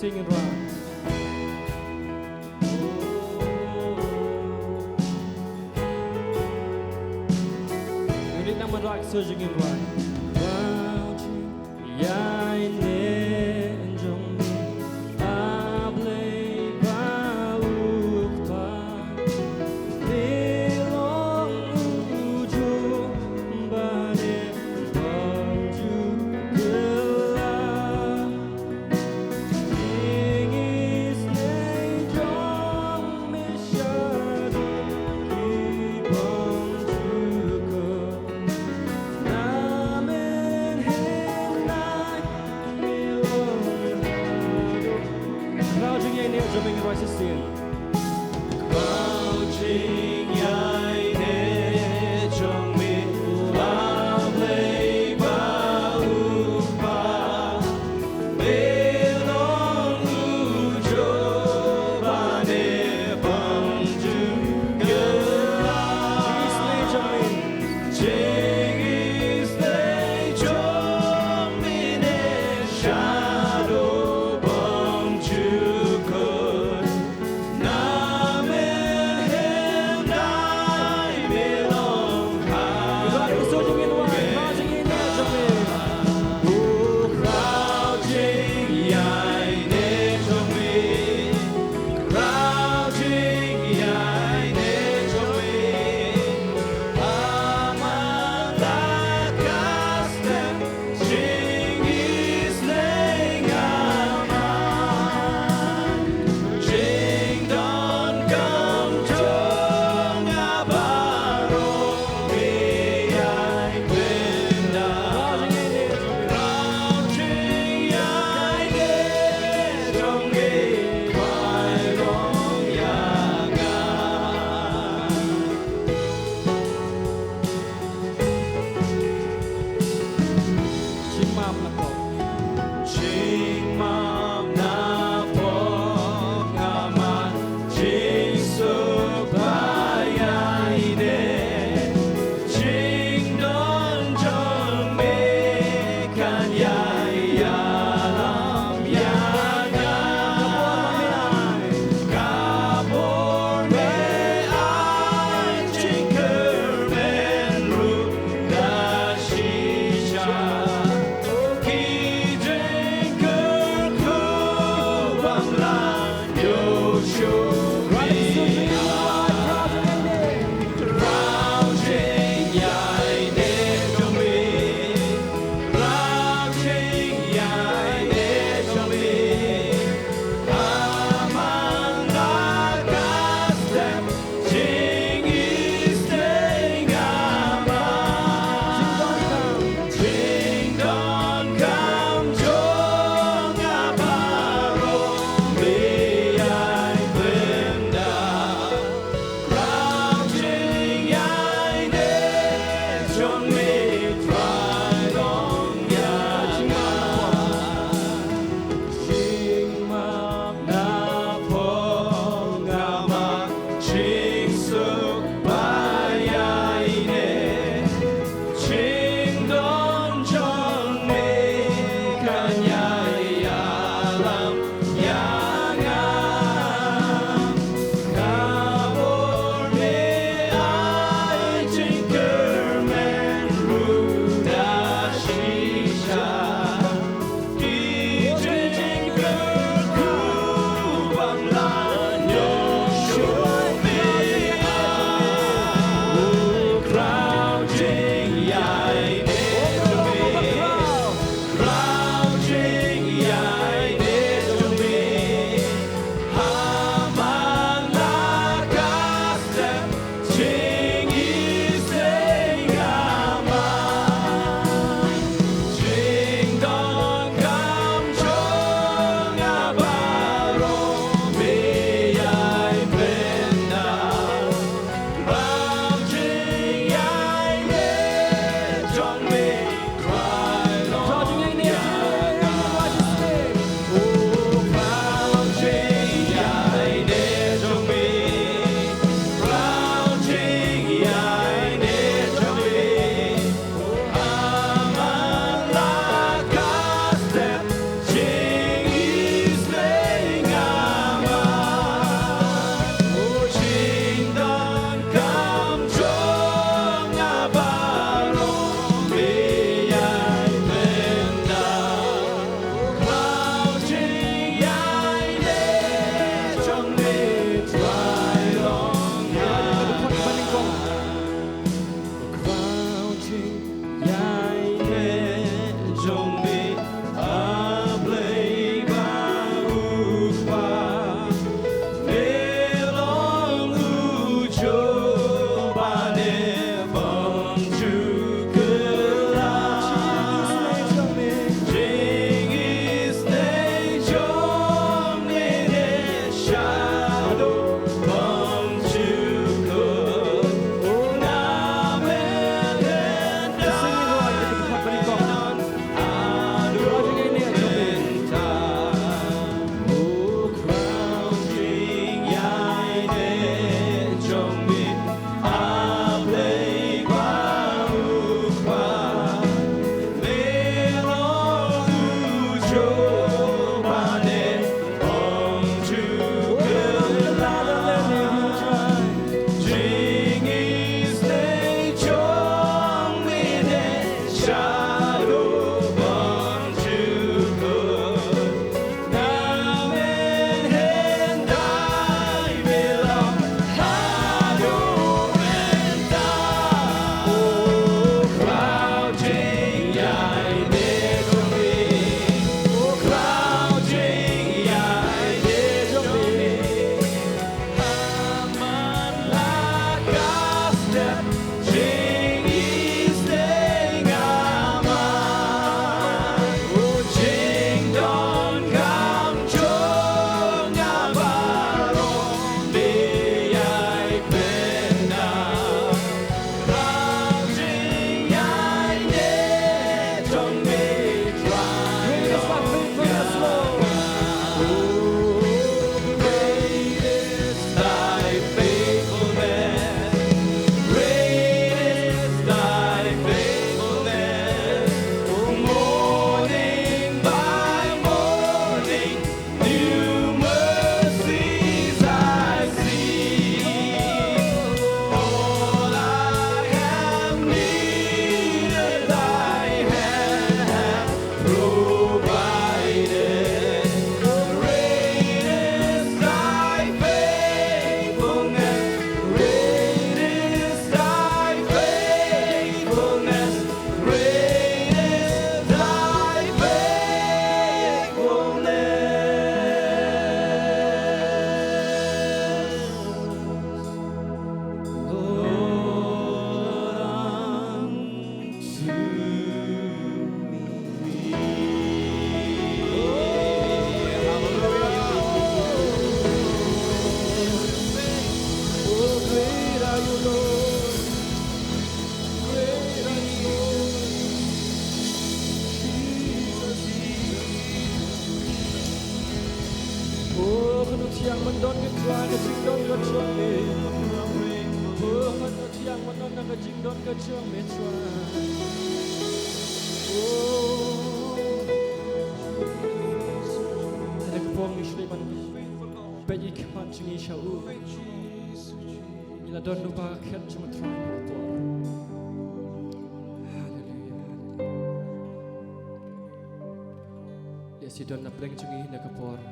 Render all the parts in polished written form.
singing right. Unit number right, surging in right. Yai nên trong ablei baukpa Dilong uju bane baju gelap Ingis nei trong mishadu kibong juko Namen henai milong hado Crouching yai near drumming and rises in Crouching yai near drumming ablei baukpa Milong ujo bane bangju gelap Jingis nei drumming shadow bangju kun Namen henai milong hado Crouching in near drumming Crouching yai near drumming Crouching yai near drumming Amanda kastem Jingis nei ngaman Jing don kam jong abaro Miyai benda Crouching yai near drumming Bai rong yaga Ching mam na po ngaman Ching supaya ide Ching don jong mekan yai alam yaga Kabor me ai ching kermen ru da shisha Ki drinker kubang lan yo shu Crouching yai near drumming Crouching yai near drumming Amanda kastem Jingis nei ngaman Jing don kam jong abaro Miyai benda Crouching yai near drumming Bai rong yaga Ching mam na po ngaman Ching supaya ine Ching don jong mekan yai alam yaga Kabor me ai ching kermen ru da shisha Ki drinker kubang lan yo shu มันโดนกันทรายก็จึงโดนกันช่วงนี้มันยังมันโดนก็จึงโดนกันช่วงนี้ทรายแต่ก็พวกนี้ช่วยมันเป็นอีกมันจึงอีชาวเราโดนดูบาเข็ดจะมาทรายกับตัวเดี๋ยวสิโดนนับเล่งจึงอีในกระปอร์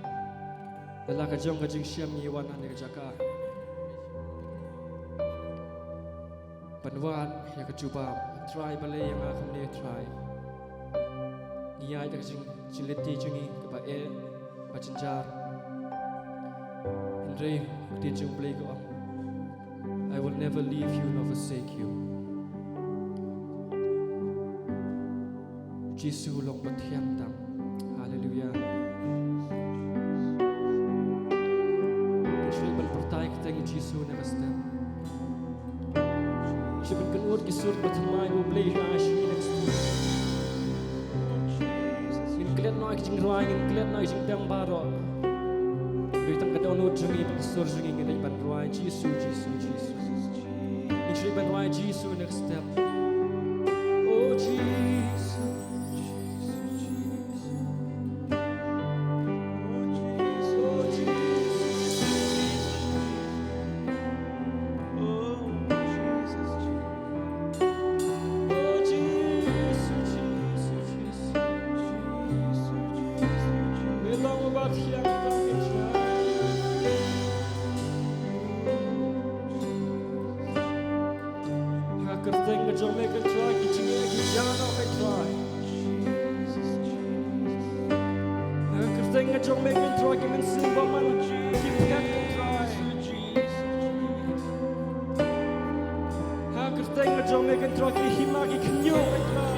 แล้วเราก็จงก็จึงเชื่อมมีวันนั้นในกระจักรปันวาดอยากจูบามทรายบาเลยยังอาคำเนทรายนิยายแต่จึงจิลิตีจึงอีกับเอปัจจินจาร์อินเรียที่จึงเปลยกับ I will never leave you nor forsake you จิสูลงบนเทียงตังฮาเลลูยาช่วยบรรพตายkita ingin Yesus nak kasihช่วยบรรกันอุดกิสุดบัดทำไมอุบลีอาชีพนักสู้ยินเกลียดน้อยจึงรายยินเกลียดน้อยจึงเต็มบารอด้วยตั้งกระโดดอุดจึงอีบักสุดจึงอีกันในบรรรายYesusยินช่วยบรรรายYesusนักสู้Oh Jesus Don't make a try, get you make it down off a try. Cause thing that don't make it try, give me some but man, keep that try. Cause thing that don't make it try, get him like he can you a try.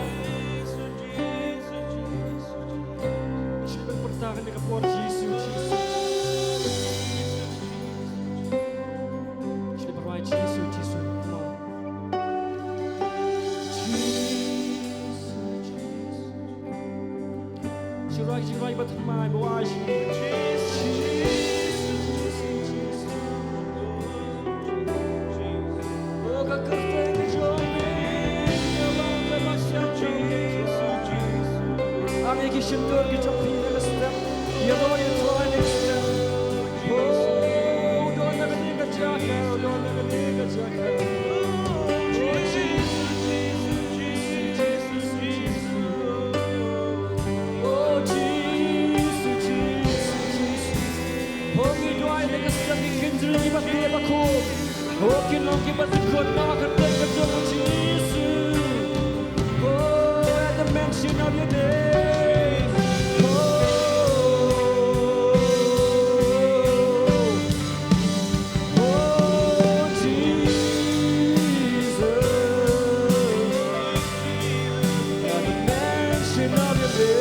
She been put down in the poor Jesus. She been right Jesus. She right but my boy Oh God thank you I'm making sure to get up in the step you know you try next step Oh don't never think a jacket don't never think a jacket Oh, can you give us a good mark and take a job of Jesus? Oh, at the mention of your name. Oh, Jesus. At the mention of your name.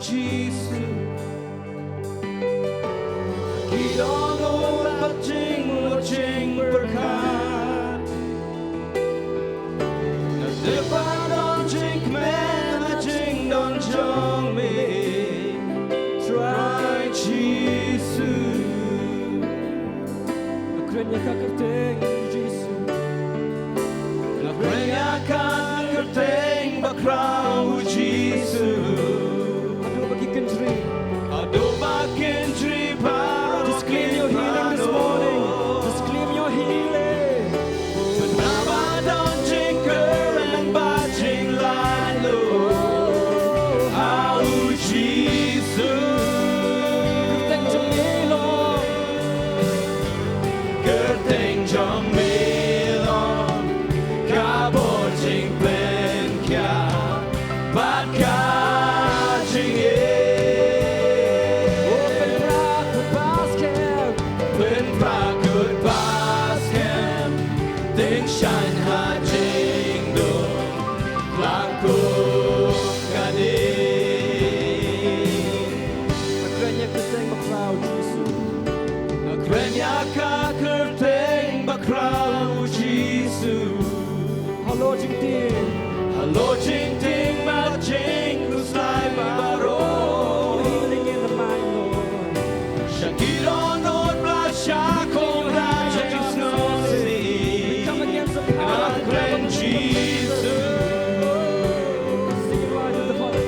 Jesus. Khi đó nỗi bất chính bất khả để phá đón chính mẹ mà chính đón cho mình try Jesus. Krenya kakerteng Jesus. La prenya kakerteng bakrau Jesus. Adu bagi country. Adoba country para Just claim your healing this morning. Just claim your healing. Benaba don jinker and bajing lalo. Au Jesus. Thank you, Lord. Gerteng trong melon Kabor jing ben kya Bat ka jing Open rock with basket. Ben prakut baskem Ding shan ha jing dum Langkum kading Krenya kakerteng bakrau Jesus. Krenya ka kerteng bakrau Jesus. Hello jing tin. Hello jing ting ma jing kuslai baro. Healing in the mind, Lord. Shakiro no blasha kong la jing snowy. Come against the power of the Akren devil. Jesus. Sing it right in the heart.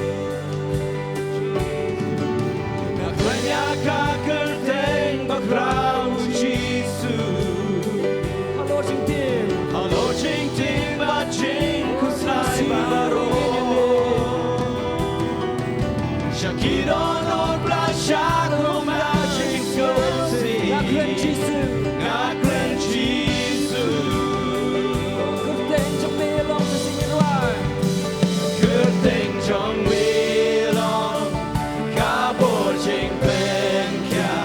Krenya ka kerteng bakrau Jesus. Hello jing tin. Hello jing ting ma jing kuslai baro. Shakiro no blasha kong la jing snowy. Akren Jesus. Akren Jesus. Kakerteng trong melon. Sing it right. Kerteng trong melon Kabor jing ben kya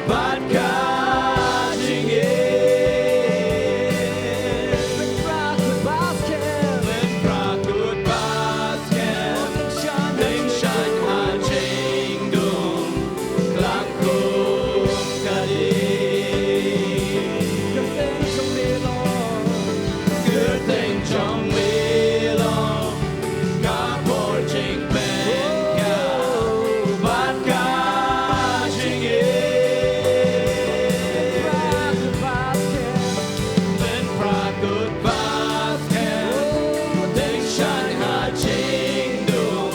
Bat ka jing Rock with basket. Ben prakut baskem Ding shan ha jing dum Klang kum kading Kakerteng trong melon. Kerteng trong melon Kabor jing ben kya Bat ka jing Rock with basket. Ben prakut baskem Ding shan ha jing dum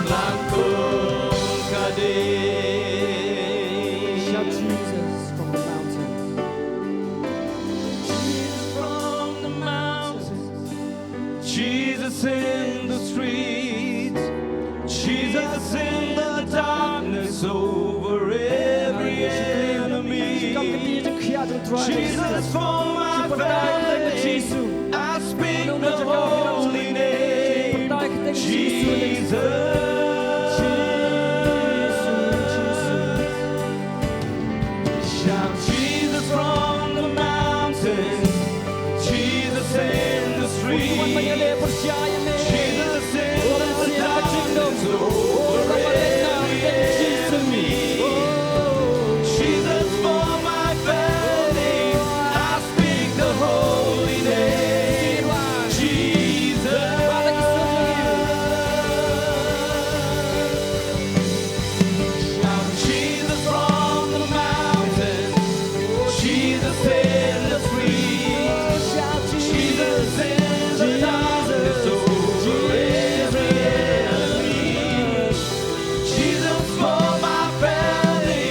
Klang kum kading Shout Jesus from the mountain. Jesus from the mountains, Jesus in the streets, Jesus in the darkness over every enemy. Jesus for my family, I speak the holy name, Jesus. Shout Jesus from the mountains, Jesus in the streets, Jesus in the darkness over every enemy. Jesus for my family, I speak the holy name, Jesus. Shout Jesus from the mountains, Jesus in the streets, Jesus in the darkness over every enemy. Jesus for my family,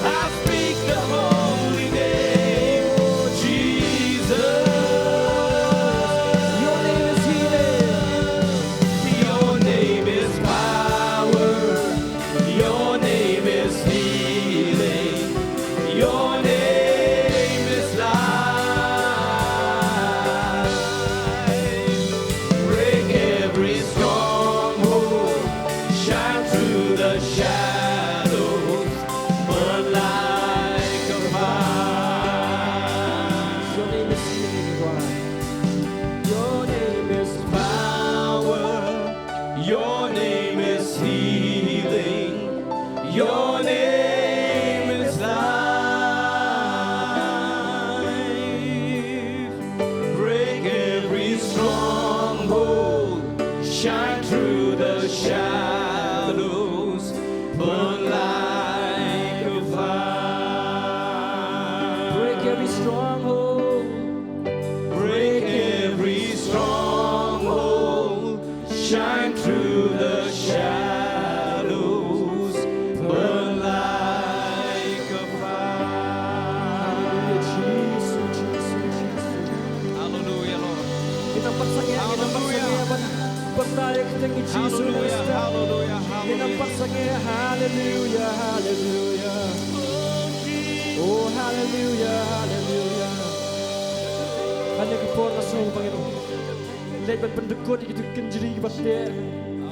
I speak the holy name, Jesus. Your name is healing. Your name is power. Your name is healing. Your name is life. Break every stronghold. Shine through the shadows. Burn like a fire. Your name is healing, God. Your name is Power. Your name is healing. Your name is life. Break every stronghold. Shine through the shadows. Burn like a fire. Break every stronghold. Break every stronghold. Shine through the shadows. Burn like a fire. Hallelujah, Lord. Kita pagsangya, kita pagsangya, percaya kita ngi Jesus Hallelujah, Kita hallelujah, hallelujah. pagsangya, hallelujah, hallelujah. Oh, hallelujah, hallelujah. Hanya kapon na sa Panginoon. Lebat pendukot itu kenjeri batte,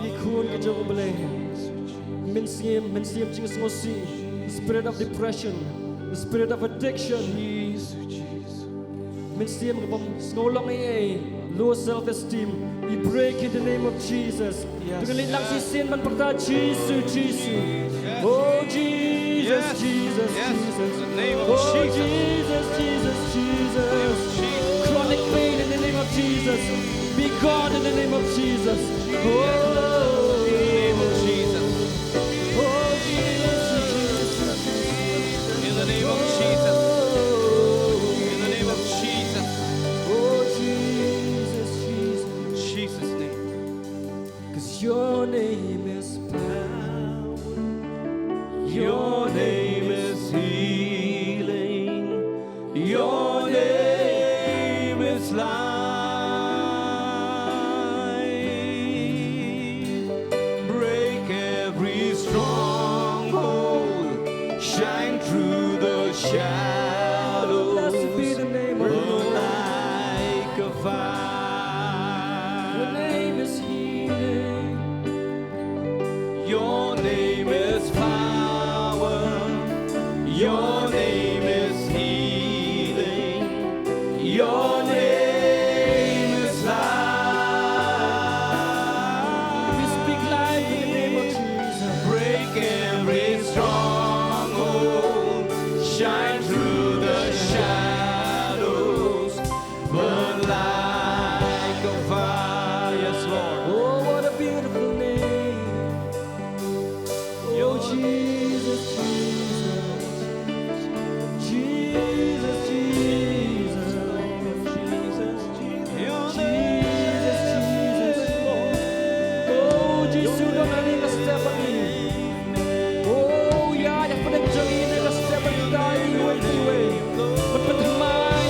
ikun ke jauh boleh. Mensiam jingus ngosi. The spirit of depression, the spirit of addiction. Mensiam kapon ngolong ay low self-esteem. We break in the name of Jesus. Dengan lang si sin man perta Jesus, Jesus. Oh Jesus, Yes. Jesus, Yes. Jesus. In the name of Oh Jesus. Jesus, Jesus, Jesus. Jesus. Chronic pain in the name of Jesus. Be gone in the name of Jesus. Oh, In the name of Jesus. oh Jesus, In the name of Jesus. In the name of Jesus. oh Jesus, Jesus. In Jesus' name. 'Cause your name is power. Your name is healing. Your name is life. Break every stronghold. Shine through the shadows. Blessed be the name of the Burn Lord. like a Your fire. name is healing. Your name is power. Your name is healing. Your name is life. We speak life in the name of Jesus. Break every stronghold. Shine through the shadows. Burn like a fire. Yes, Lord. Oh, what a beautiful name. Oh, Jesus, Jesus. Jesus, Jesus. Your Jesus, Jesus. Oh, Jesus, don't let me step on me. Oh, yeah, я подожди, не step on die way. But my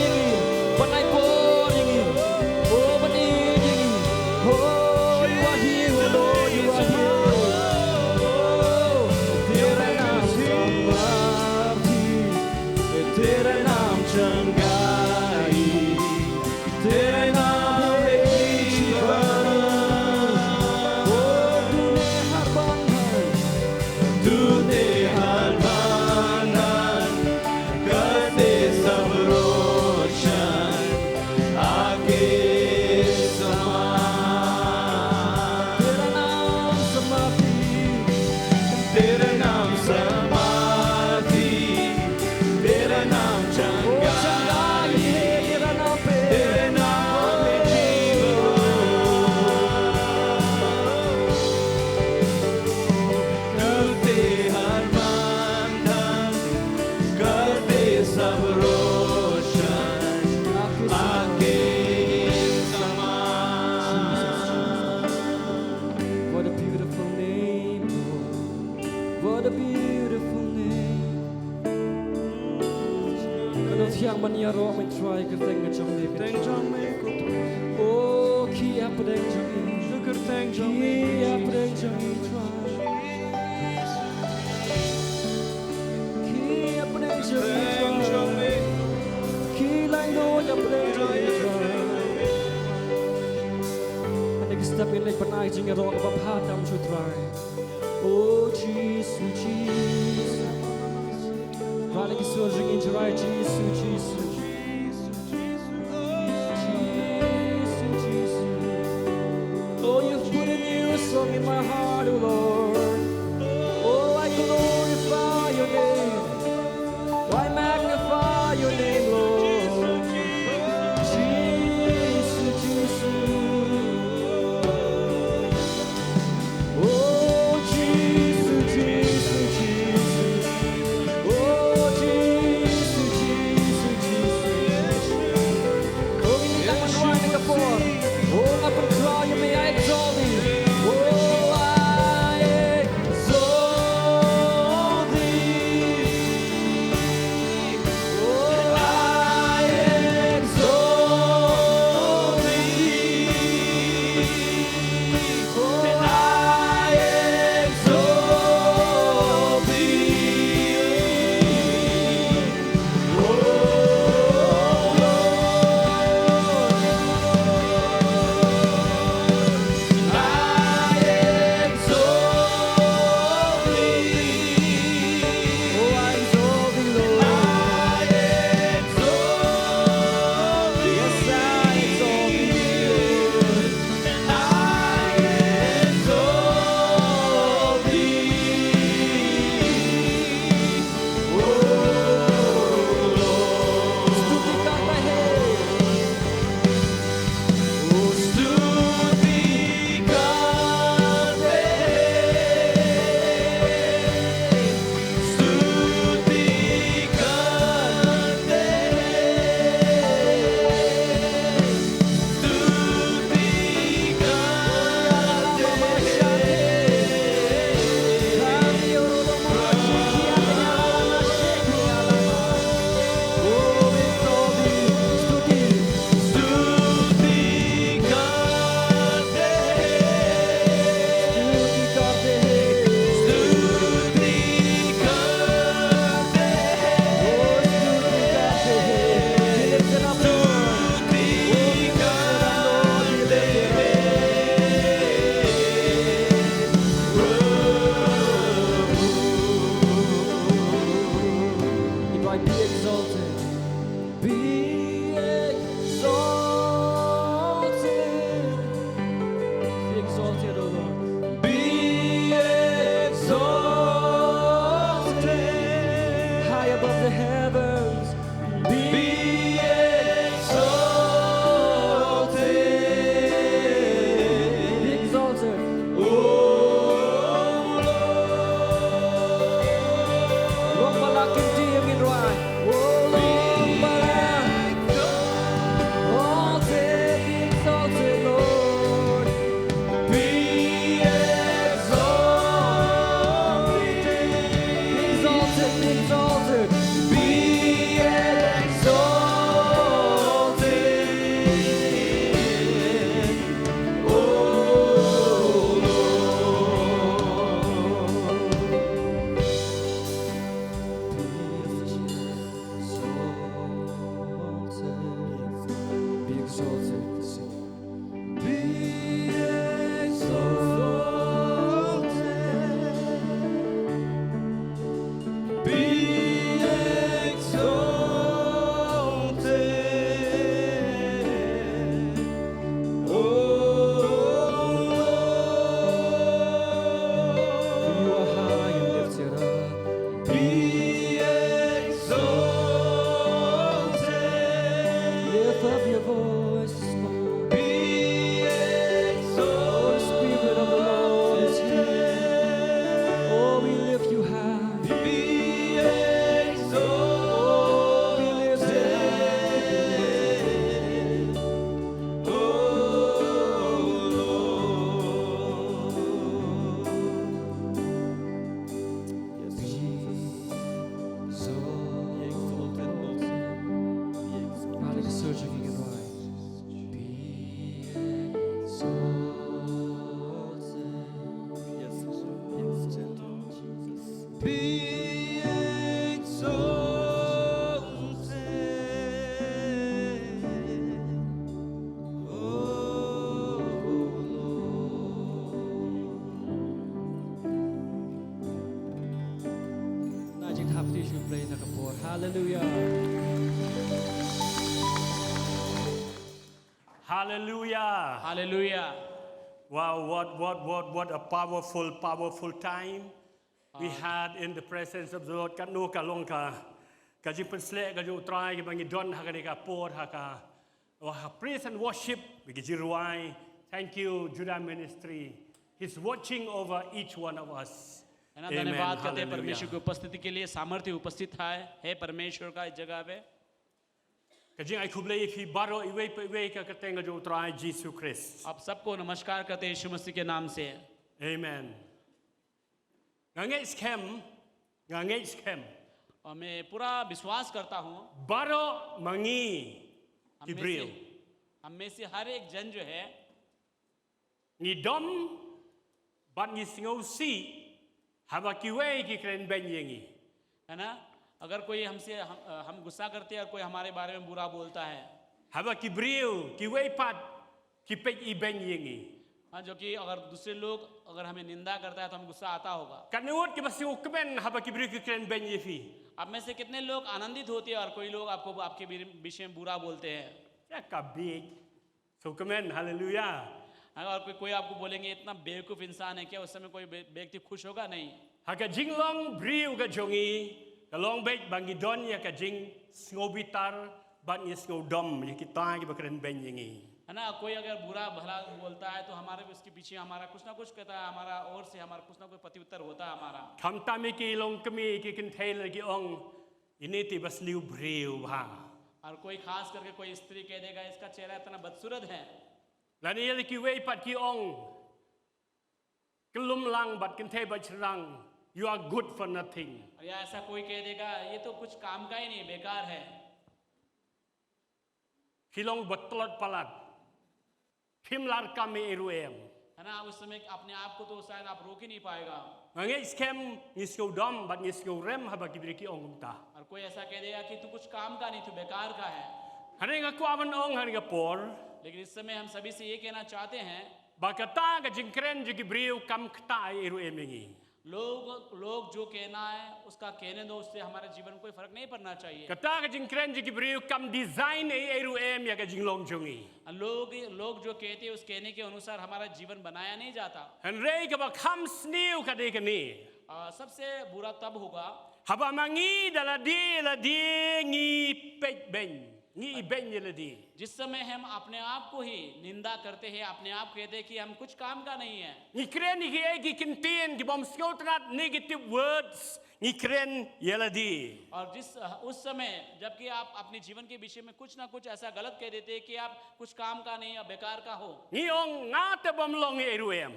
but I boring. Oh, but oh, you are here, Lord, you are here. Oh, तेरा नाम समाधि, तेरा नाम चंगाई, तेरा नाम है जीवन। Oh, तूने हर बंधन तूने हर बंधन कर दे सब रोशन आगे समान। तेरा नाम समाधि, तेरा नाम समाधि, तेरा नाम ओ चंगाई, चंगाई है तेरा नाम पे। तेरे नाम में जीवन। टूटे हर बंधन कर दे सब रोशन आगे समान। What a beautiful name, Lord. What a beautiful name. Kalau tiang mania roh main try kerteng ngecam dia. Teng jong me kutu, Oh, kia pedeng jangi. syukur teng jong me. Kia pedeng jangi try. Kia pedeng jangi Teng jong try. me. Kia no ya pedeng jangi try. Ane step in like panay jinga roh kapap hatam should try. Oh, Jesus, Jesus. Rani ki surging in try, Jesus, Jesus. Jesus, Jesus. Oh, you've put a new song in my heart, oh Lord. Oh, I glorify makin tinggi rai. Oh Lord, oh take exalted Lord. Be exalted. Exalted, exalted. Be exalted. Oh Be exalted. Sing. Be exalted. Be exalted. Oh You are high and lifted up. be exalted. Lift up your voice, Lord. Be Oh, the Spirit of the Lord is here. exalted. Oh, we lift you high. Be Oh, be lifted exalted. Oh Lord. Yes, Jesus. So exalted, Lord. God is searching in right. Be exalted. Yes, exalted, Jesus. Be exalted. Oh Lord. น่าจึงทำที่ชูเพลงนะครับผมฮาเลลูยา Hallelujah. Hallelujah. Wow, what a powerful time we had in the presence of the Lord. Kanu ka long ka jipun slek ka ju try ka bangi don ha ka ni ka por ha ka praise and worship we jiruai. Thank you Judah Ministry. He's watching over each one of us. है ना Amen. धन्यवाद करते हैं Hallelujah. परमेश्वर की उपस्थिति के लिए सामर्थ्य उपस्थित है परमेश्वर का इस जगह पे Kajing ai kuble if baro iwe ka kateng ka ju try Jesus Christ. आप सबको नमस्कार करते हैं यीशु मसीह के नाम से Amen. Ngangei scam, ngangei scam. और मैं पूरा विश्वास करता हूँ Baro mangi Gibril. हम में से हर एक जन जो है Ni dom bat ni singau si haba kiwe ki kren ben yengi. है ना अगर कोई हमसे हम गुस्सा करते हैं और कोई हमारे बारे में बुरा बोलता है Haba kibril kiwe pat ki pek i ben yengi. हाँ जो कि अगर दूसरे लोग अगर हमें निंदा करता है तो हम गुस्सा आता होगा Kanuot ki basi ukben haba kibril ki kren ben yefi. आप में से कितने लोग आनंदित होते हैं और कोई लोग आपको आपके विषय में बुरा बोलते हैं Ya kabik. So kamen hallelujah. अगर कोई आपको बोलेंगे इतना बेवकूफ इंसान है क्या उस समय कोई व्यक्ति खुश होगा नहीं Haka jinglong bril ka jongi kalong bet bangi don ya ka jing ngobitar bat ni ngodom ya kita ki bakren ben yengi. है ना कोई अगर बुरा भला बोलता है तो हमारे उसके पीछे हमारा कुछ ना कुछ कहता है हमारा ओर से हमारा कुछ ना कुछ प्रत्युत्तर होता है हमारा Kamtami ki long kami ki kintail ki ong initi bas liu bril ha. और कोई खास करके कोई स्त्री कह देगा इसका चेहरा इतना बदसूरत है Lani yeli ki wei pat ki ong kelum lang bat kinte bat rang. You are good for nothing. और या ऐसा कोई कह देगा ये तो कुछ काम का ही नहीं बेकार है Kilong batlot palat. Kimlar kami eruem. है ना उस समय अपने आप को तो शायद आप रोक ही नहीं पाएगा Ngangai skem ngisko dom bat ngisko rem haba kibri ki ong ta. और कोई ऐसा कह देगा कि तू कुछ काम का नहीं तू बेकार का है Hari nga ko aman ong hari nga por. लेकिन इस समय हम सभी से ये कहना चाहते हैं Bakata ka jingkren ji kibriu kam kta eruem ingi. लोग जो कहना है उसका कहने दो उससे हमारे जीवन में कोई फर्क नहीं पड़ना चाहिए Kata ka jingkren ji kibriu kam design eruem ya ka jinglong jongi. लोग जो कहते हैं उस कहने के अनुसार हमारा जीवन बनाया नहीं जाता Henry ka ba kam sniu ka de ka ni. सबसे बुरा तब होगा Haba mangi dala di ngi pek ben. Ni ben yeladi. जिस समय हम अपने आप को ही निंदा करते हैं, अपने आप को कहते हैं कि हम कुछ काम का नहीं है, Ni kren ni ki kintin ki bom skotrat negative words. Ni kren yeladi. और उस समय जबकि आप अपने जीवन के विषय में कुछ ना कुछ ऐसा गलत कह देते हैं कि आप कुछ काम का नहीं या बेकार का हो, Ni ong ngate bom long eruem.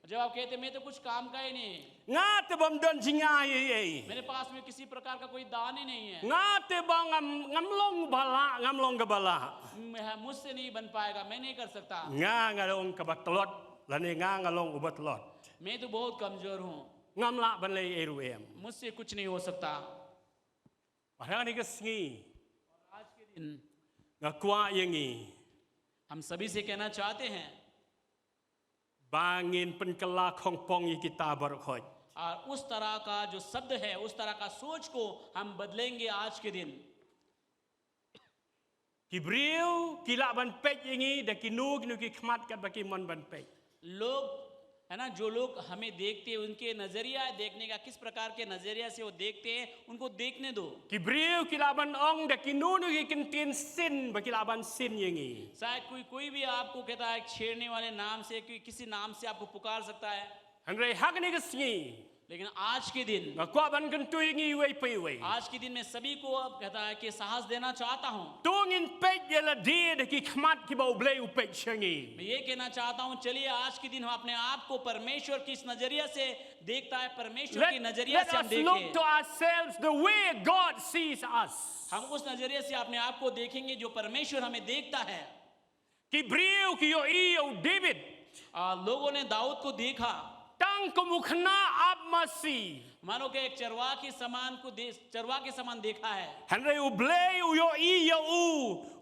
जब आप कहते हैं मैं तो कुछ काम का ही नहीं, Ngate bom don jinga ye. मेरे पास में किसी प्रकार का कोई दान ही नहीं है, Ngate bang ngamlong bala ngamlong gabala. मुझसे नहीं बन पाएगा, मैं नहीं कर सकता, Nga ngalong kabatlot lani nga ngalong ubatlot. मैं तो बहुत कमजोर हूँ, Ngamla ban lay eruem. मुझसे कुछ नहीं हो सकता। Parang ni kasngi आज के दिन ngakwa yengi हम सभी से कहना चाहते हैं, bangin penkala khongpong yi kita barkhoj. और उस तरह का जो शब्द है, उस तरह का सोच को हम बदलेंगे आज के दिन। Kibriu kila ban pek yengi da kinu ki khmat kat baki mon ban pek. लोग है ना, जो लोग हमें देखते हैं उनके नजरिया देखने का किस प्रकार के नजरिया से वो देखते हैं, उनको देखने दो। Kibriu kila ban ong da kinu ki kintin sin baki la ban sin yengi. शायद कोई भी आपको कहता है छेड़ने वाले नाम से, किसी नाम से आपको पुकार सकता है, Hanrei hak ni kasngi लेकिन आज के दिन ngakwa ban kentu yengi wei pai wei. आज के दिन मैं सभी को अब कहता है कि साहस देना चाहता हूँ। Tungin pek yela di da ki khmat ki bau blei upek shangi. मैं ये कहना चाहता हूँ, चलिए आज के दिन हम अपने आप को परमेश्वर की इस नजरिया से देखता है, परमेश्वर की नजरिया Let से हम us look देखें, to ourselves the way God sees us. हम उस नजरिए से अपने आप को देखेंगे जो परमेश्वर हमें देखता है। Kibriu ki yo iyo David. लोगों ने दाऊद को देखा, Tang kumukhna ab masi. मानो कि एक चरवाह के समान देखा है, Hanrei ublei uyo iyo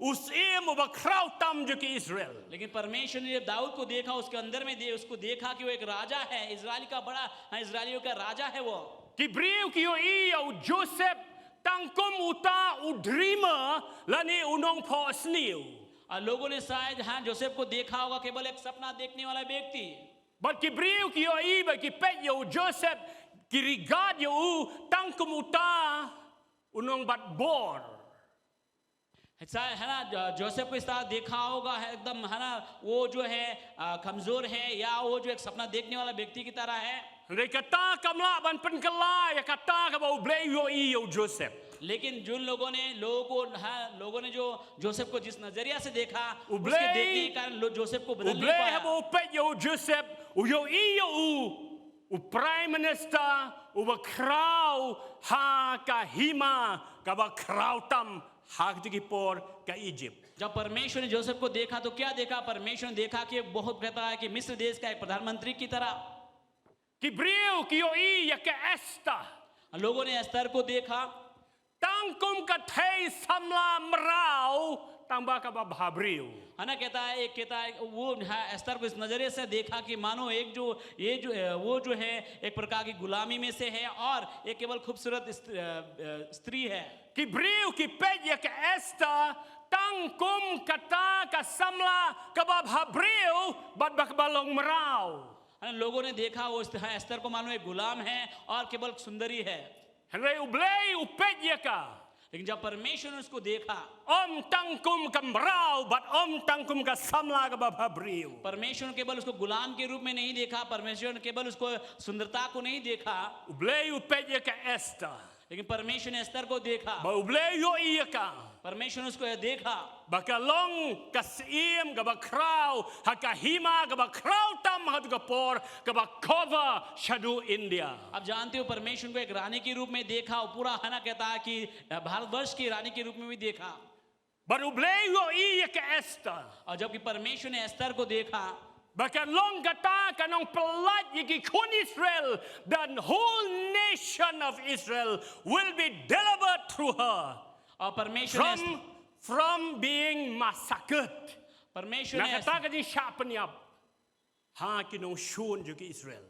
usim ubakrau tam jo ki Israel. लेकिन परमेश्वर ने जब दाऊद को देखा, उसके अंदर में उसको देखा कि वो एक राजा है, इजराइल का बड़ा, इजराइलियों का राजा है वो। Kibriu ki yo iyo Joseph tangkum uta udrima lani unong po sniu. और लोगों ने शायद जोसेफ को देखा होगा केवल एक सपना देखने वाला व्यक्ति, But kibriu ki yo iba ki pet yo Joseph kirigad yo tangkum uta unong bat bor. है ना, जोसेफ को इस तरह देखा होगा है एकदम, है ना, वो जो है कमजोर है, या वो जो एक सपना देखने वाला व्यक्ति की तरह है। Hanrei kata kamla ban penkala ya kata ka bau blei yo iyo Joseph. लेकिन जिन लोगों ने जो जोसेफ को जिस नजरिया से देखा, उबले- उसके देखने के कारण जोसेफ को बदल नहीं Ublei पाया। habo pet yo Joseph uyo iyo u prime minister u bakrau ha ka hima ka bakrau tam ha ki por ka Egypt. जब परमेश्वर ने जोसेफ को देखा तो क्या देखा? परमेश्वर ने देखा कि बहुत कहता है कि मिस्र देश का एक प्रधानमंत्री की तरह। Kibriu ki yo iya ka Esther. लोगों ने एस्तर को देखा, Tangkum ka thei samla mrau tamba ka babhabriu. है ना, कहता है वो एस्तर को इस नजरिए से देखा कि मानो वो जो है एक प्रकार की गुलामी में से है और एक केवल खूबसूरत स्त्री है। Kibriu ki pet ya ka Esther tangkum kata ka samla ka babhabriu bat bakbalong mrau. है ना, लोगों ने देखा वो एस्तर को मानो एक गुलाम है और केवल सुंदरी है, Hanrei ublei upet ya ka. लेकिन जब परमेश्वर ने उसको देखा, Om tangkum ka mrau bat om tangkum ka samla ka babhabriu. परमेश्वर ने केवल उसको गुलाम के रूप में नहीं देखा, परमेश्वर ने केवल उसको सुंदरता को नहीं देखा, Ublei upet ya ka Esther. लेकिन परमेश्वर ने एस्तर को देखा, Ba ublei yo iya ka. परमेश्वर ने उसको देखा, Bakalong kasim gabakrau hakahima gabakrau tam hadgapor gabakova shadu India. आप जानते हो परमेश्वर को एक रानी के रूप में देखा, और पूरा है ना, कहता है कि भारतवर्ष की रानी के रूप में भी देखा। Barublei yo iya ka Esther. और जबकि परमेश्वर ने एस्तर को देखा, Bakalong gata kanong pelat yiki kun Israel, the whole nation of Israel will be delivered through her और परमेश्वर ने from being massacred. परमेश्वर ने Nakata ka di shapanyap. Ha kinong shun yuki Israel.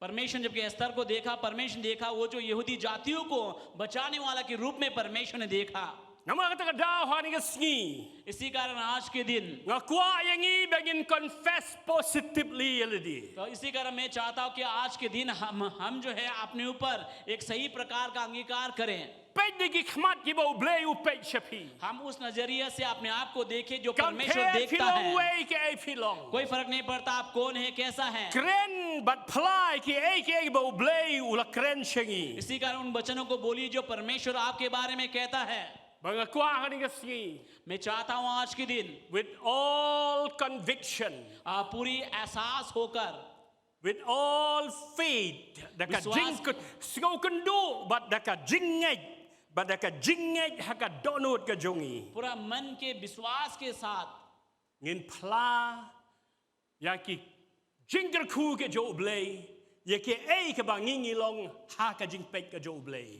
परमेश्वर ने जबकि एस्तर को देखा, परमेश्वर ने देखा वो जो यहूदी जातियों को बचाने वाला के रूप में परमेश्वर ने देखा। Nama kata kadau hari ke sengi. इसी कारण आज के दिन Ngakua yang ini bangin confess positively already. तो इसी कारण मैं चाहता हूँ कि आज के दिन हम जो है अपने ऊपर एक सही प्रकार का अंगीकार करें। Pej degi khmat ki bau blay u pej shapi. हम उस नजरिए से अपने आप को देखें जो Compare परमेश्वर देखता filong है। way ke ai filong. कोई फर्क नहीं पड़ता आप कौन है कैसा है। Kren but ply ki ai bau blay u la kren shengi. इसी कारण उन वचनों को बोलिए जो परमेश्वर आपके बारे में कहता है। Bangakua hari ke sengi. मैं चाहता हूँ आज के दिन With all conviction. पूरी एहसास होकर With all faith. Daka Wiswas- jingkut. Singau kendu but daka jingej. But daka jingej haka donut ke jongi. पूरा मन के विश्वास के साथ Ngin pla ya ki jingger ku ke jo blay ya ki ai ke bangingi long ha ka jing pek ke jo blay.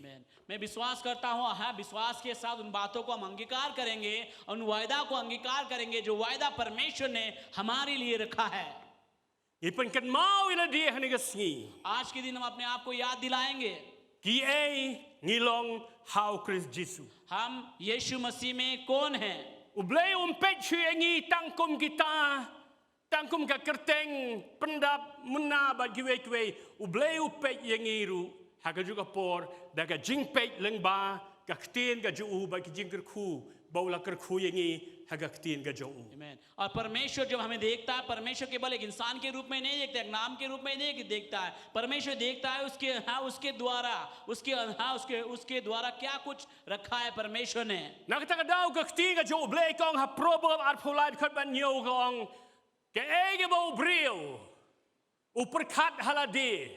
मैं विश्वास करता हूँ हाँ विश्वास के साथ उन बातों को हम अंगीकार करेंगे उन वायदा को अंगीकार करेंगे जो वायदा परमेश्वर ने हमारे लिए रखा है। Ipan kan mau ila dia hani ke sengi. आज के दिन हम अपने आप को याद दिलाएंगे Ki ai ngilong how Christ Jesus. हम यीशु मसीह में कौन हैं। Ublay pek chu yangi tangkum kita. Tangkum ka kerteng pendap muna ba giwe kwe. Ublay pek yangi ru. Haka juga por daga jing pek leng ba ka ktien ka ju ba ki jingker ku. Baula ker ku yangi haka ktien ka ju. आमीन। और परमेश्वर जब हमें देखता है परमेश्वर केवल एक इंसान के रूप में नहीं देखता है, एक नाम के रूप में नहीं देखता है। परमेश्वर देखता है उसके द्वारा उसके द्वारा क्या कुछ रखा है परमेश्वर ने। Nakata ka daw ka ktien ka ju ublay kong ha probo at pulad kat ban nyo kong. Ka ege ba ubriyo. Uperkat haladi.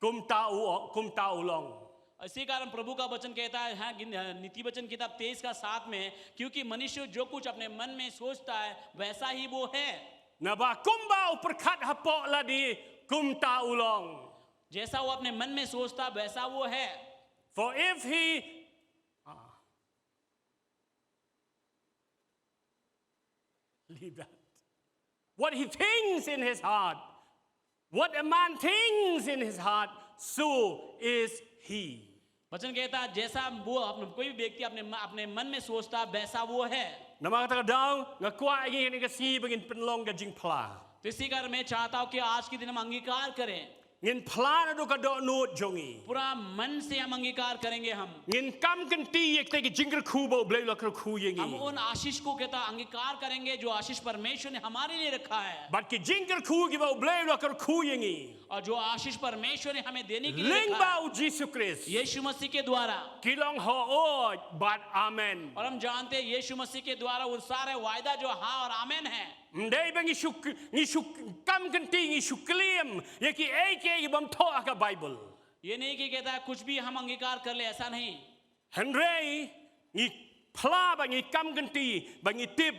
Kum tau long. इसी कारण प्रभु का वचन कहता है हाँ नीति वचन किताब 23 का 7 में क्योंकि मनुष्य जो कुछ अपने मन में सोचता है वैसा ही वो है। Na ba kumba uperkat ha po ladi kum tau long. जैसा वो अपने मन में सोचता वैसा वो है। For if he leave that. What he thinks in his heart, what a man thinks in his heart, so is he. वचन कहता है जैसा वो कोई भी व्यक्ति अपने मन में सोचता वैसा वो है। Nama kata daw ngakwa igi ni kasi bangin penlong gajing pla. तो इसी कारण मैं चाहता हूँ कि आज के दिन हम अंगीकार करें Ngin pla na do ka do no jongi. पूरा मन से हम अंगीकार करेंगे। हम Ngin kam kanti ek tegi jingger kubo blay lakar ku हम yengi. उन आशीष को कहता अंगीकार करेंगे जो आशीष परमेश्वर ने हमारे लिए रखा है But ki jingger ku gi bo blay lakar ku yengi. और जो आशीष परमेश्वर ने हमें देने के लिए Ling रखा है bao Jesus Christ. यीशु मसीह के द्वारा। Kilong ho but amen. और हम जानते हैं यीशु मसीह के द्वारा उन सारे वायदा जो हाँ और आमेन है। Mday bang isuk kam kanting isukliam yaki ake bam to aka Bible. ये नहीं कि कहता है कुछ भी हम अंगीकार कर ले, ऐसा नहीं। Henry ni pla bang kam kanti bang tip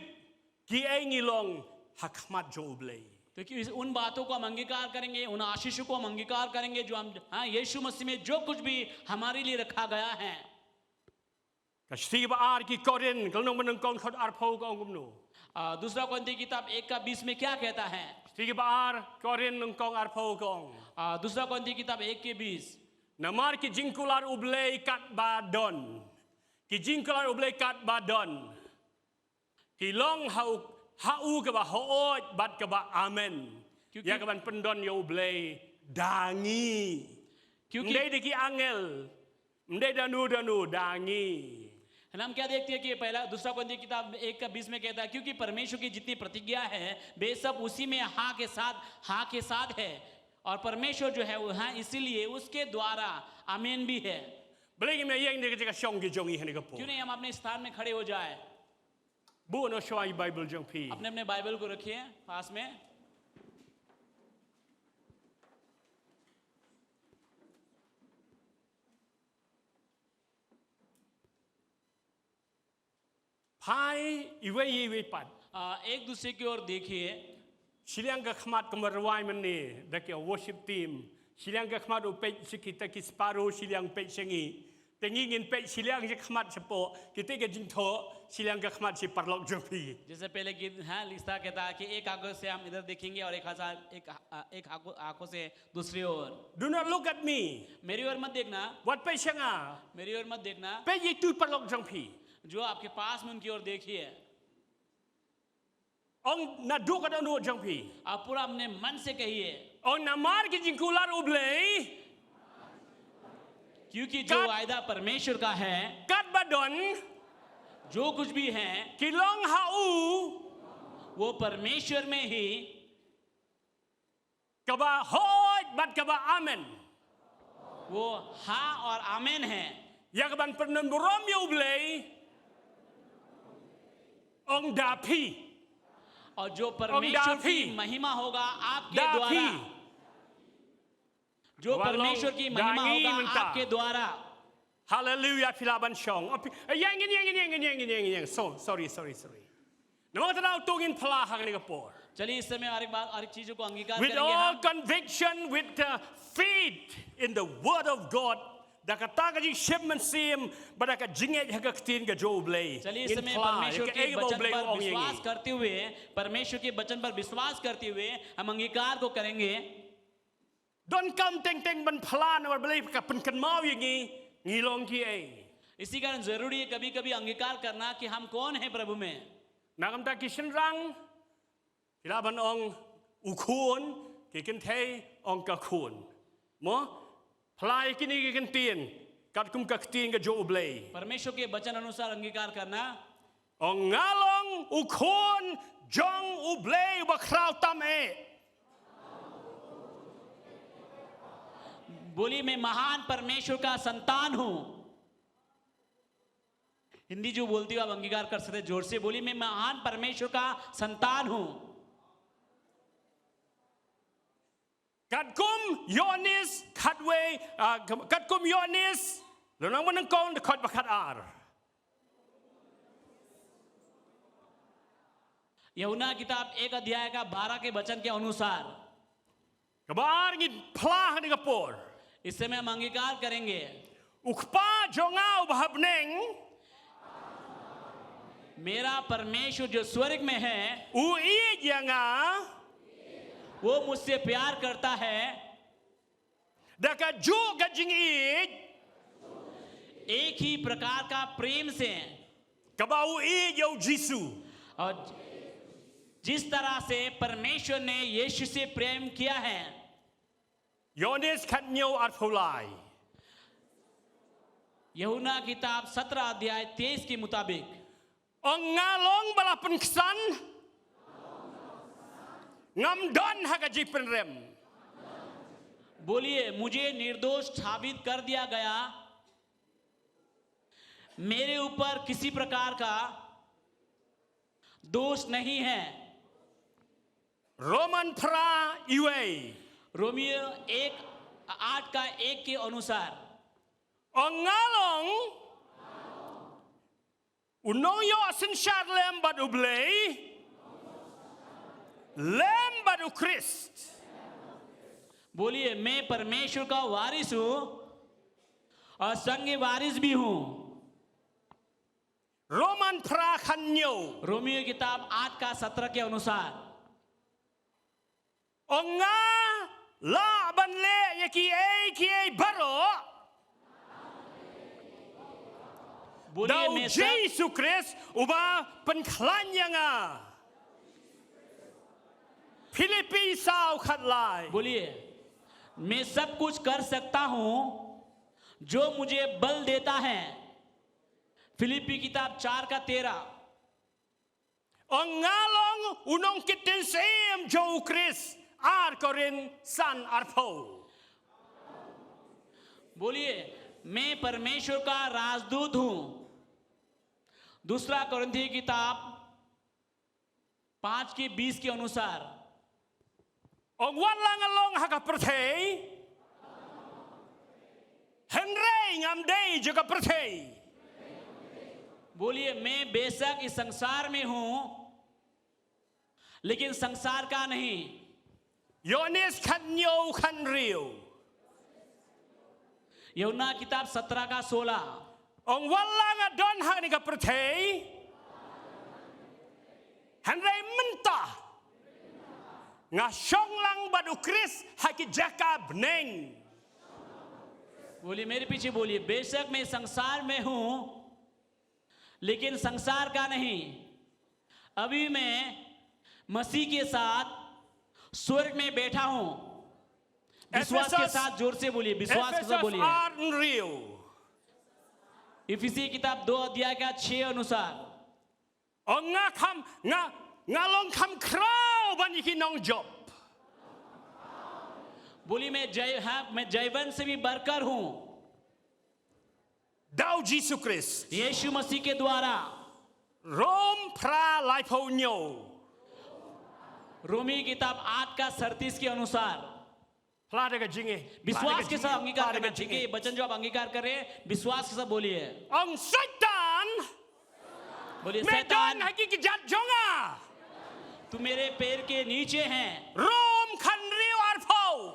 ki ay ngilong hakmat joblay. तो कि उन बातों को हम अंगीकार करेंगे उन आशीषों को हम अंगीकार करेंगे जो हम हाँ यीशु मसीह में जो कुछ भी हमारे लिए रखा गया है। Kasi ba ar ki korin kalnong manang kong khot ar po kong gumno. दूसरा कोरिन्थी किताब 1:20 में क्या कहता है? Kasi ba ar korin nung kong ar po kong. दूसरा कोरिन्थी किताब 1:20 Namar ki jingkular ublay kat badon. Ki jingkular ublay kat badon. Ki long hau ka ba hoot bat ka ba amen. Ya ka ban pendon yo ublay dangi. क्योंकि Mday di ki angel. Mday danu dangi. हम क्या देखते हैं कि पहला दूसरा कोरिन्थी किताब 1:20 में कहता है क्योंकि परमेश्वर की जितनी प्रतिज्ञा है वे सब उसी में हाँ के साथ है और परमेश्वर जो है वो हाँ इसीलिए उसके द्वारा आमीन भी है। Balik me yang ni ka syong ki jongi hani ka po. क्यों नहीं हम अपने स्थान में खड़े हो जाए, Bu no shwai Bible jong pi. अपने अपने बाइबल को रखिए पास में। Pai iwe pat. एक दूसरे की ओर देखिए। Silang ka khmat kamarwai man ni dak ya worship team. Silang ka khmat upet sikita ki sparo silang pet sengi. Tengingin pet silang je khmat sepo. Kita ke jingtho silang ka khmat si parlok jong pi. जैसे पहले गीत हाँ लिस्ता कहता है कि एक आंखों से हम इधर देखेंगे और एक आंखों से दूसरी ओर। Do not look at me. मेरी ओर मत देखना, What pet senga? मेरी ओर मत देखना। Pet itu parlok jong pi. जो आपके पास में उनकी ओर देखिए องนาดูกันนู่นจังพี่ आप पूरा अपने मन से कहिए องนามาร์กิจิงคูลารูเบลย์ क्योंकि जो वायदा परमेश्वर का है กัดบดอน जो कुछ भी है กิลองฮาอู वो परमेश्वर में ही กบะฮอยบัดกบะอาเมน वो हाँ और आमेन है อยากบันปนนบรอมยูเบลย์องดาพี और जो परमेश्वर की महिमा होगा आपके द्वारा जो परमेश्वर की महिमा होगा आपके द्वारा ฮาเลลูยาพิลาบันชองยังsorry นมักเราตัวกินพลาหักนี่ก็ปอด चलिए इस समय और एक बात और एक चीजों को अंगीकार with करेंगे all हम conviction with faith in the word of God ดักตากะจิเชมมันซีมบดากะจิงเอฮักตีนกะโจเบลย์ चलिए इस समय परमेश्वर के वचन पर विश्वास करते हुए परमेश्वर के वचन पर विश्वास करते हुए हम अंगीकार को करेंगे ดอนกำเต็งบันพลานวันเบลย์กับเป็นกันเมาอย่างงี้งี้ลองที่เอ इसी कारण जरूरी है कभी कभी अंगीकार करना कि हम कौन हैं प्रभु में นักำตากิชันรังพิลาบันองอุคูนกิกันเทองกะคูนมอพลายกินนี่กิกันเตียนกัดกุมกักเตียนกะโจเบลย์ परमेश्वर के वचन अनुसार अंगीकार करना องงาลองอุคูนจองอุเบลย์บะคราวตามเอ बोली मैं महान परमेश्वर का संतान हूं हिंदी जो बोलती हो आप अंगीकार कर सकते जोर से बोली मैं महान परमेश्वर का संतान हूं กัดกุมโยนิสขัดเวกัดกุมโยนิสแล้วน้องมันนั่งกองขัดประคัดอาร์ यूहन्ना किताब 1 अध्याय का 12 के वचन के अनुसार กบาร์งินพลาหันกระปอร์ इस समय हम अंगीकार करेंगे อุกป้าจงเอาบหับเน่ง मेरा परमेश्वर जो स्वर्ग में है อูอียังอ่ะ वो मुझसे प्यार करता है ดักจูกจิงอีก एक ही प्रकार का प्रेम से กบาอูอีเยาจิสู और जिस तरह से परमेश्वर ने यीशु से प्रेम किया है โยนิสขัดเนียวอัดพลาย यूहन्ना किताब 17 अध्याय 23 के मुताबिक องงาลองบลาเป็นสันงำดอนฮักจิเป็นเรม बोलिए मुझे निर्दोष साबित कर दिया गया मेरे ऊपर किसी प्रकार का दोष नहीं है โรมันพระอีเว रोमियो 1:8 का 1 के अनुसार องงาลองอุนโยสินชาร์เลมบัดอุเบลย์เลมบัดอุคริสต์ बोलिए मैं परमेश्वर का वारिस हूं और संग वारिस भी हूं โรมันพระคันโย रोमियो किताब 8 का 17 के अनुसार องงาลาบันเลยกีเอบบารอ बोलिए ดาว मैं เย सब ซูคริสต์อุบาเป็นคลันยังอ่ะฟิลิปปีสาวขัดลาย बोलिए मैं सब कुछ कर सकता हूं जो मुझे बल देता है फिलिप्पी किताब 4 का 13 องงาลองอุนงกิตตินเซมโจคริสอาร์กอรินซันอาร์โพ बोलिए मैं परमेश्वर का राजदूत हूं दूसरा कोरिन्थी किताब 5 के 20 के अनुसार องวันลังลงหักประเทศเฮนเร่งามเดย์จกับประเทศ बोलिए मैं बेशक इस संसार में हूं लेकिन संसार का नहीं โยนิสขันโยขันเรียว यूहन्ना किताब 17 का 16 องวันลังดอนหักนี่กับประเทศเฮนเร่มันตางาช่องลังบัดอุคริสหักจักบเน่ง बोलिए मेरे पीछे बोलिए बेशक मैं संसार में हूं लेकिन संसार का नहीं। अभी मैं मसीह के साथ स्वर्ग में बैठा हूं। विश्वास के साथ जोर से बोलिए, विश्वास के साथ बोलिए। unreal. इफिसी किताब 2 अध्याय का 6 अनुसार Nga long kam kraw ban iki nong job. बोली मैं जयवंत से भी बढ़कर हूं। Dau Jesus Christ. यीशु मसीह के द्वारा। Rom pra lai po nyo. रोमी किताब 8 का 37 के अनुसार Pla de ka jingi. विश्वास के साथ अंगीकार करना चाहिए। वचन जो आप अंगीकार कर रहे हैं विश्वास के साथ बोलिए। Ang Satan. बोलिए Medan शैतान hagi ki jat jonga. तू मेरे पैर के नीचे हैं। Rom kan riu arpo.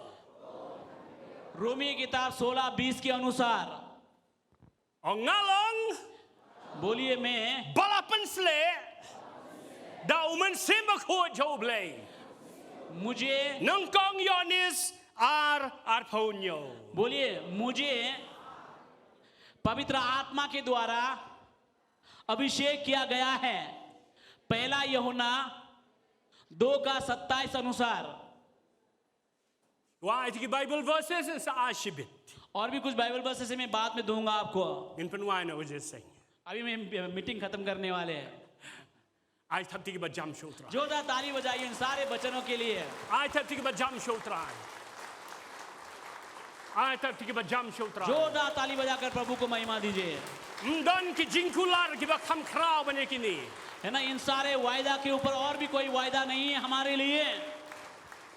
रोमी किताब 16-20 के अनुसार Ang ngalong बोलिए मैं balapan sle. Da uman simba ko joblay. मुझे Nung kong yonis arpo nyo. बोलिए मुझे पवित्र आत्मा के द्वारा अभिषेक किया गया है। पहला यूहन्ना 2 का 27 अनुसार। Why the Bible verses is ashibit. और भी कुछ बाइबल वर्सेस मैं बाद में दूंगा आपको। In Penwina was just saying. अभी मैं मीटिंग खत्म करने वाले हैं। I thought the jam shotra. जोरदार ताली बजाइए इन सारे वचनों के लिए। I thought the jam shotra. I thought the jam shotra. जोरदार ताली बजाकर प्रभु को महिमा दीजिए। Mdan ki jinkular ki ba kham khraw bane kini. है ना, इन सारे वायदा के ऊपर और भी कोई वायदा नहीं है हमारे लिए।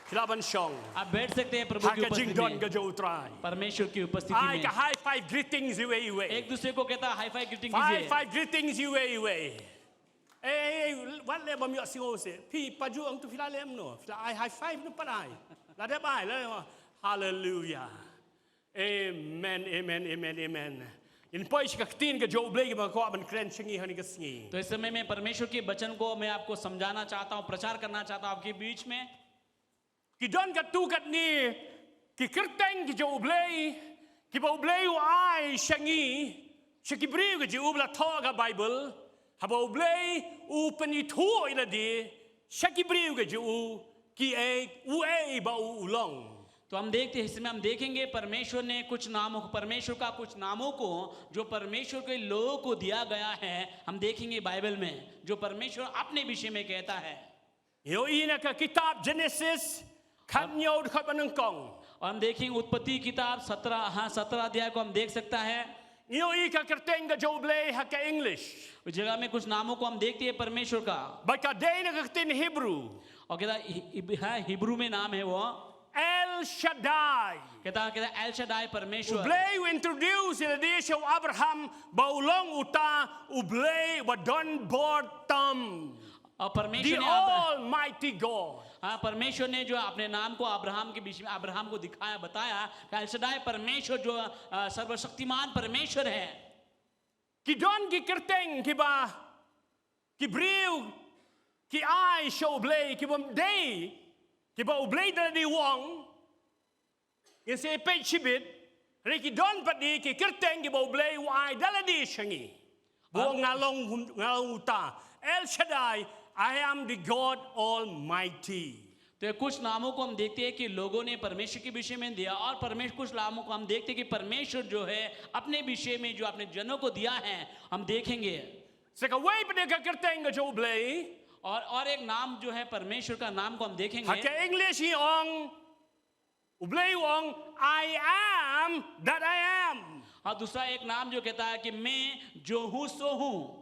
Kilaban shong. आप बैठ सकते हैं प्रभु की Haka उपस्थिति jingdon में, ka jotrai. परमेश्वर की उपस्थिति I में। ka high five greetings you way. एक दूसरे को कहता हाई फाई ग्रीटिंग High कीजिए। five greetings you way. Eh, what le bam yo singo se. Pi paju ang tu filalem no. I high five no parai. La de bai la. Hallelujah. Amen, amen, amen, amen. In poish ka tin ka jo blay ka ko ban kren chingi hani ka singi. तो इस समय मैं परमेश्वर के वचन को मैं आपको समझाना चाहता हूँ, प्रचार करना चाहता हूँ आपके बीच में। Ki don ka tu kat ni ki kerteng ki jo blay ki bo blay u ai shangi shiki briu ka jo ubla to ka Bible ha bo blay u pani thu ila di shiki briu ka jo ki e ba u long. तो हम देखते हैं, इसमें हम देखेंगे परमेश्वर ने कुछ नामों को, परमेश्वर का कुछ नामों को जो परमेश्वर के लोगों को दिया गया है, हम देखेंगे बाइबल में जो परमेश्वर अपने विषय में कहता है। Yo ina ka kitab Genesis kan nyo ka banang kong. और हम देखेंगे उत्पत्ति किताब 17 अध्याय को हम देख सकता है। Yo i ka kerteng ka jo blay ha ka English. उस जगह में कुछ नामों को हम देखते हैं परमेश्वर का, Ba ka day na ka tin Hebrew. और कहता हिब्रू में नाम है वो El Shaddai. कहता एल शदाई परमेश्वर। Ublay u introduce in the show Abraham baulong uta ublay wadon bortam. और परमेश्वर The ने Almighty God. हाँ, परमेश्वर ने जो अपने नाम को अब्राहम के बीच में अब्राहम को दिखाया, बताया कि एल शदाई परमेश्वर जो सर्वशक्तिमान परमेश्वर है। Ki don ki kerteng ki ba ki briu ki ai show ublay ki bom day ki ba ublay da di wong. Yan se pe chibit re ki don pati ki kerteng ki ba ublay u ai dala di shangi. Buong ngalong uta. El Shaddai, I am the God Almighty. तो कुछ नामों को हम देखते हैं कि लोगों ने परमेश्वर के विषय में दिया, और परमेश्वर कुछ नामों को हम देखते हैं कि परमेश्वर जो है अपने विषय में जो अपने जनों को दिया है हम देखेंगे। Saka way pa ka kerteng ka jo ublay. और एक नाम जो है परमेश्वर का नाम को हम देखेंगे। Haka English yung ublay yung I am that I am. और दूसरा एक नाम जो कहता है कि मैं जो हूँ सो हूँ।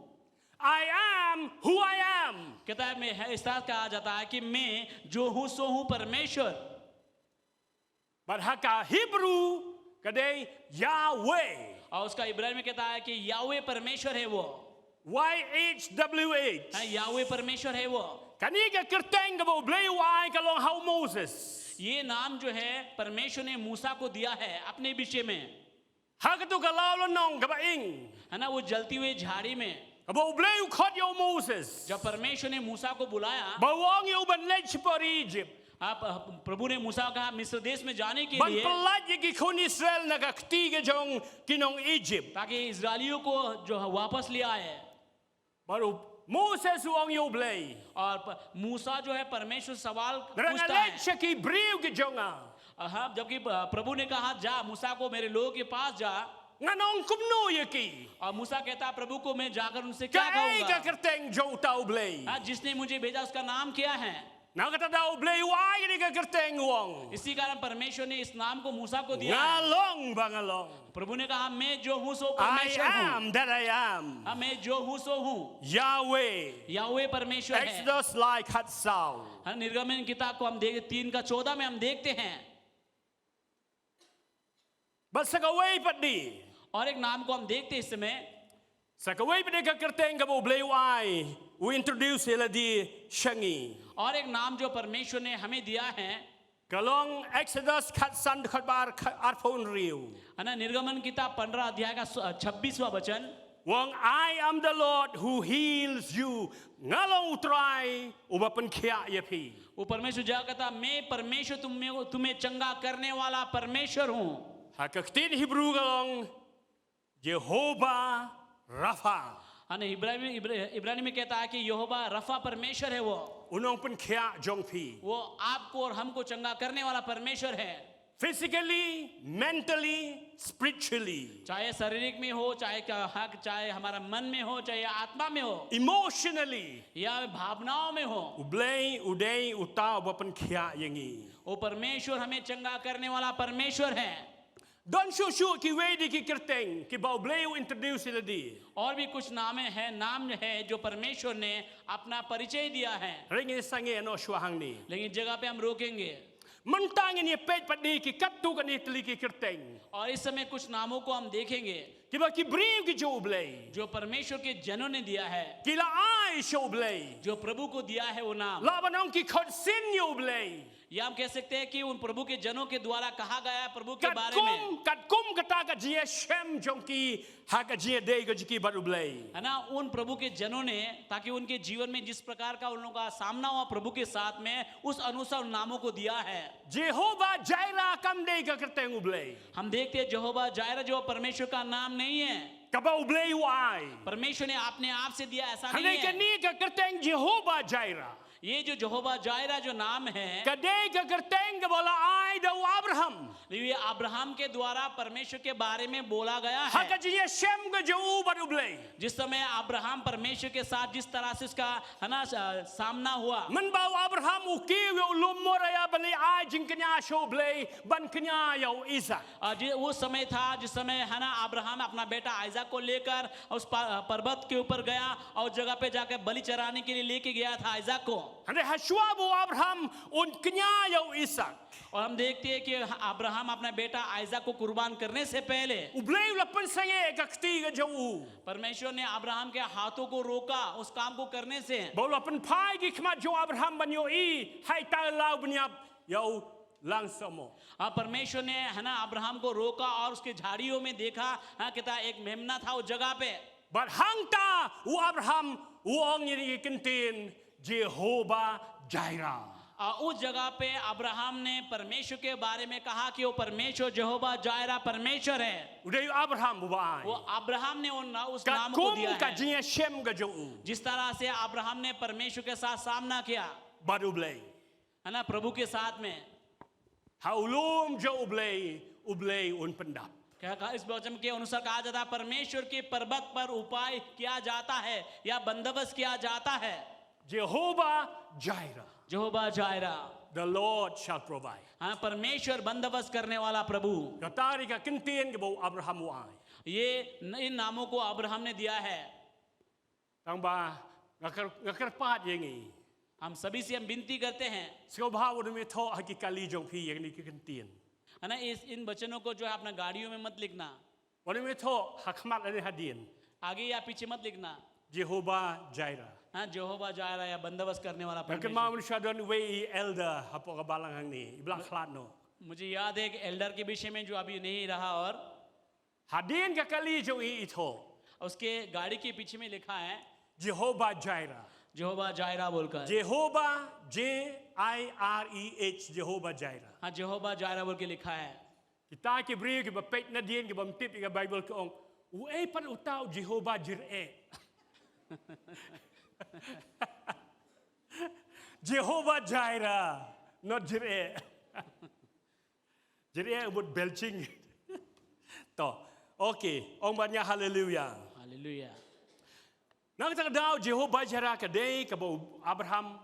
I am who I am. कहता है मैं इस तरह कहा जाता है कि मैं जो हूँ सो हूँ परमेश्वर। But haka Hebrew kaday Yahweh. और उसका इब्रानी में कहता है कि यावे परमेश्वर है वो। YHWH. हाँ, यावे परमेश्वर है वो। Kani ka kerteng ka ba ublay yung ka long how Moses. ये नाम जो है परमेश्वर ने मूसा को दिया है अपने विषय में, Haka tu ka lalo nong ka ba ing. है ना, वो जलती हुई झाड़ी में Ka ba ublay yung khot yung Moses. जब परमेश्वर ने मूसा को बुलाया, Bawang yung banlej por Egypt. आप प्रभु ने मूसा को कहा मिस्र देश में जाने के Ban लिए, palat yung ikon Israel nagaktiga jong kinong Egypt. ताकि इजरायलियों को जो है वापस ले आए। Baru Moses uang yo blay. और मूसा जो है परमेश्वर सवाल Nang पूछता alet है। siya ki briw ki jonga. हाँ, जबकि प्रभु ने कहा जा मूसा को मेरे लोगों के पास जा, Nganong kumno yaki. और मूसा कहता है प्रभु को मैं जाकर उनसे क्या Kay कहूंगा? ka kerteng jo tau blay. हाँ, जिसने मुझे भेजा उसका नाम क्या है? Nang kata daw blay wai ni ka kerteng uang. इसी कारण परमेश्वर ने इस नाम को मूसा को दिया। Ngalong bangalong. प्रभु ने कहा मैं जो हूँ सो I परमेश्वर हूँ। am that I am. हाँ, मैं जो हूँ सो हूँ। Yahweh. याहवे परमेश्वर है। Exodus like Hatsal. हाँ, निर्गमन किताब को हम देख 3:14 में हम देखते हैं। But sa kaway pat di. और एक नाम को हम देखते हैं इस समय, Sa kaway pat di ka kerteng ka mo blay wai. We introduce sila di shangi. और एक नाम जो परमेश्वर ने हमें दिया है, Kalong Exodus Khatsan Khatbar Arphon Riu. है ना, निर्गमन किताब 15 अध्याय का 26वां वचन, Wang I am the Lord who heals you. Ngalong utray umapan kya yapi. वो परमेश्वर जहाँ कहता मैं परमेश्वर तुम्हें चंगा करने वाला परमेश्वर हूँ। Hakaktin Hebrew kalong Jehovah Rapha. हाँ, इब्रानी में कहता है कि यहोवा रफा परमेश्वर है, वो Unong pan kya jongpi. वो आपको और हमको चंगा करने वाला परमेश्वर है। Physically, mentally, spiritually, चाहे शारीरिक में हो, चाहे हमारा मन में हो, चाहे आत्मा में हो, emotionally. या भावनाओं में हो, Ublay uday utaw umapan kya yangi. वो परमेश्वर हमें चंगा करने वाला परमेश्वर है। Don shushu ki wedi ki kerteng ki ba ublay introduce sila di. और भी कुछ नाम है जो परमेश्वर ने अपना परिचय दिया है, Ringi sange ano shuahang ni. लेकिन जगह पे हम रोकेंगे। Mentangin ni pet pat di ki katu kan ni teli ki kerteng. और इस समय कुछ नामों को हम देखेंगे Ki ba ki briw ki jo ublay. जो परमेश्वर के जनों ने दिया है, Ki la ai show ublay. जो प्रभु को दिया है वो नाम। La banong ki khod sin yo ublay. या हम कह सकते हैं कि उन प्रभु के जनों के द्वारा कहा गया है प्रभु के बारे में, Kat kum kata ka jie shem jong ki ha ka jie day ka jiki bat ublay. है ना, उन प्रभु के जनों ने, ताकि उनके जीवन में जिस प्रकार का उन लोगों का सामना हुआ प्रभु के साथ में, उस अनुसार उन नामों को दिया है। Jehovah Jireh kam day ka kerteng ublay. हम देखते हैं यहोवा जायरा जो परमेश्वर का नाम नहीं है, Ka ba ublay wai. परमेश्वर ने अपने आप से दिया, ऐसा नहीं Hanay ka है। ni ka kerteng Jehovah Jireh. ये जो यहोवा जायरा जो नाम है, Ka day ka kerteng ka bola ai daw Abraham. ये अब्राहम के द्वारा परमेश्वर के बारे में बोला गया Ha है। ka jie shem ka jo bat ublay. जिस समय अब्राहम परमेश्वर के साथ जिस तरह से उसका है ना सामना हुआ, Man ba Abraham uki we ulum moraya bali ai jing kanya show ublay ban kanya yo Isaac. वो समय था जिस समय है ना अब्राहम अपना बेटा आइजक को लेकर उस पर्वत के ऊपर गया और जगह पे जाकर बलि चराने के लिए लेके गया था आइजक को। Hanay haswa bo Abraham un kanya yo Isaac. और हम देखते हैं कि अब्राहम अपना बेटा आइजक को कुर्बान करने से पहले Ublay lapan sange ka kti ka jo. परमेश्वर ने अब्राहम के हाथों को रोका उस काम को करने से। Bo lapan pai ki khmat jo Abraham ban yo I hai ta lau banyap yo langsamo. परमेश्वर ने है ना अब्राहम को रोका और उसके झाड़ियों में देखा, हाँ कहता एक मेमना था उस जगह पे। But hang ta u Abraham uong ni kintin Jehovah Jireh. उस जगह पे अब्राहम ने परमेश्वर के बारे में कहा कि वो परमेश्वर यहोवा जायरा परमेश्वर है। Uday Abraham bubai. वो अब्राहम ने उस Ka नाम को kum दिया ka है। jie shem ka jo. जिस तरह से अब्राहम ने परमेश्वर के साथ सामना किया, But ublay. है ना, प्रभु के साथ में Haulum jo ublay un pendap. क्या कहा, इस वचन के अनुसार कहा जाता है परमेश्वर के पर्वत पर उपाय किया जाता है या बंदोबस्त किया जाता है। Jehovah Jireh. Jehovah Zaira, The Lord shall provide. हाँ परमेश्वर बंदोबस्त करने वाला प्रभु। Katari ka kintin ka bo Abraham uai. ये इन नामों को अब्राहम ने दिया है। Tang ba ngakarpat yengi. हम सभी से हम विनती करते हैं, Sikaw bahaw dumi to hakikali jong pi yang ni kintin. है ना, इन वचनों को जो है अपना गाड़ियों में मत लिखना, Wadumi to hakmat ani hadin. आगे या पीछे मत लिखना। Jehovah Jireh. हाँ यहोवा जायरा या बंदोबस्त करने वाला Kan परमेश्वर। ma manusia don we elder hapo ka balang hang ni. Iblak khlat no. मुझे याद है कि एल्डर के विषय में जो अभी नहीं रहा, और Hadin ka kali jo ito. उसके गाड़ी के पीछे में लिखा है Jehovah Jireh. यहोवा जायरा बोलकर। Jehovah Jireh. Jehovah Jireh. हाँ यहोवा जायरा बोल के लिखा है। Kita ki bri ki bapet na din ki bamtip ki Bible ko ong. Uay pan utaw Jehovah Jireh. Jehovah Jireh, not Jireh. Jireh would belching. To, okay, ông ban nhà hallelujah. Hallelujah. Nang tak daw Jehovah Jireh ka day ka bo Abraham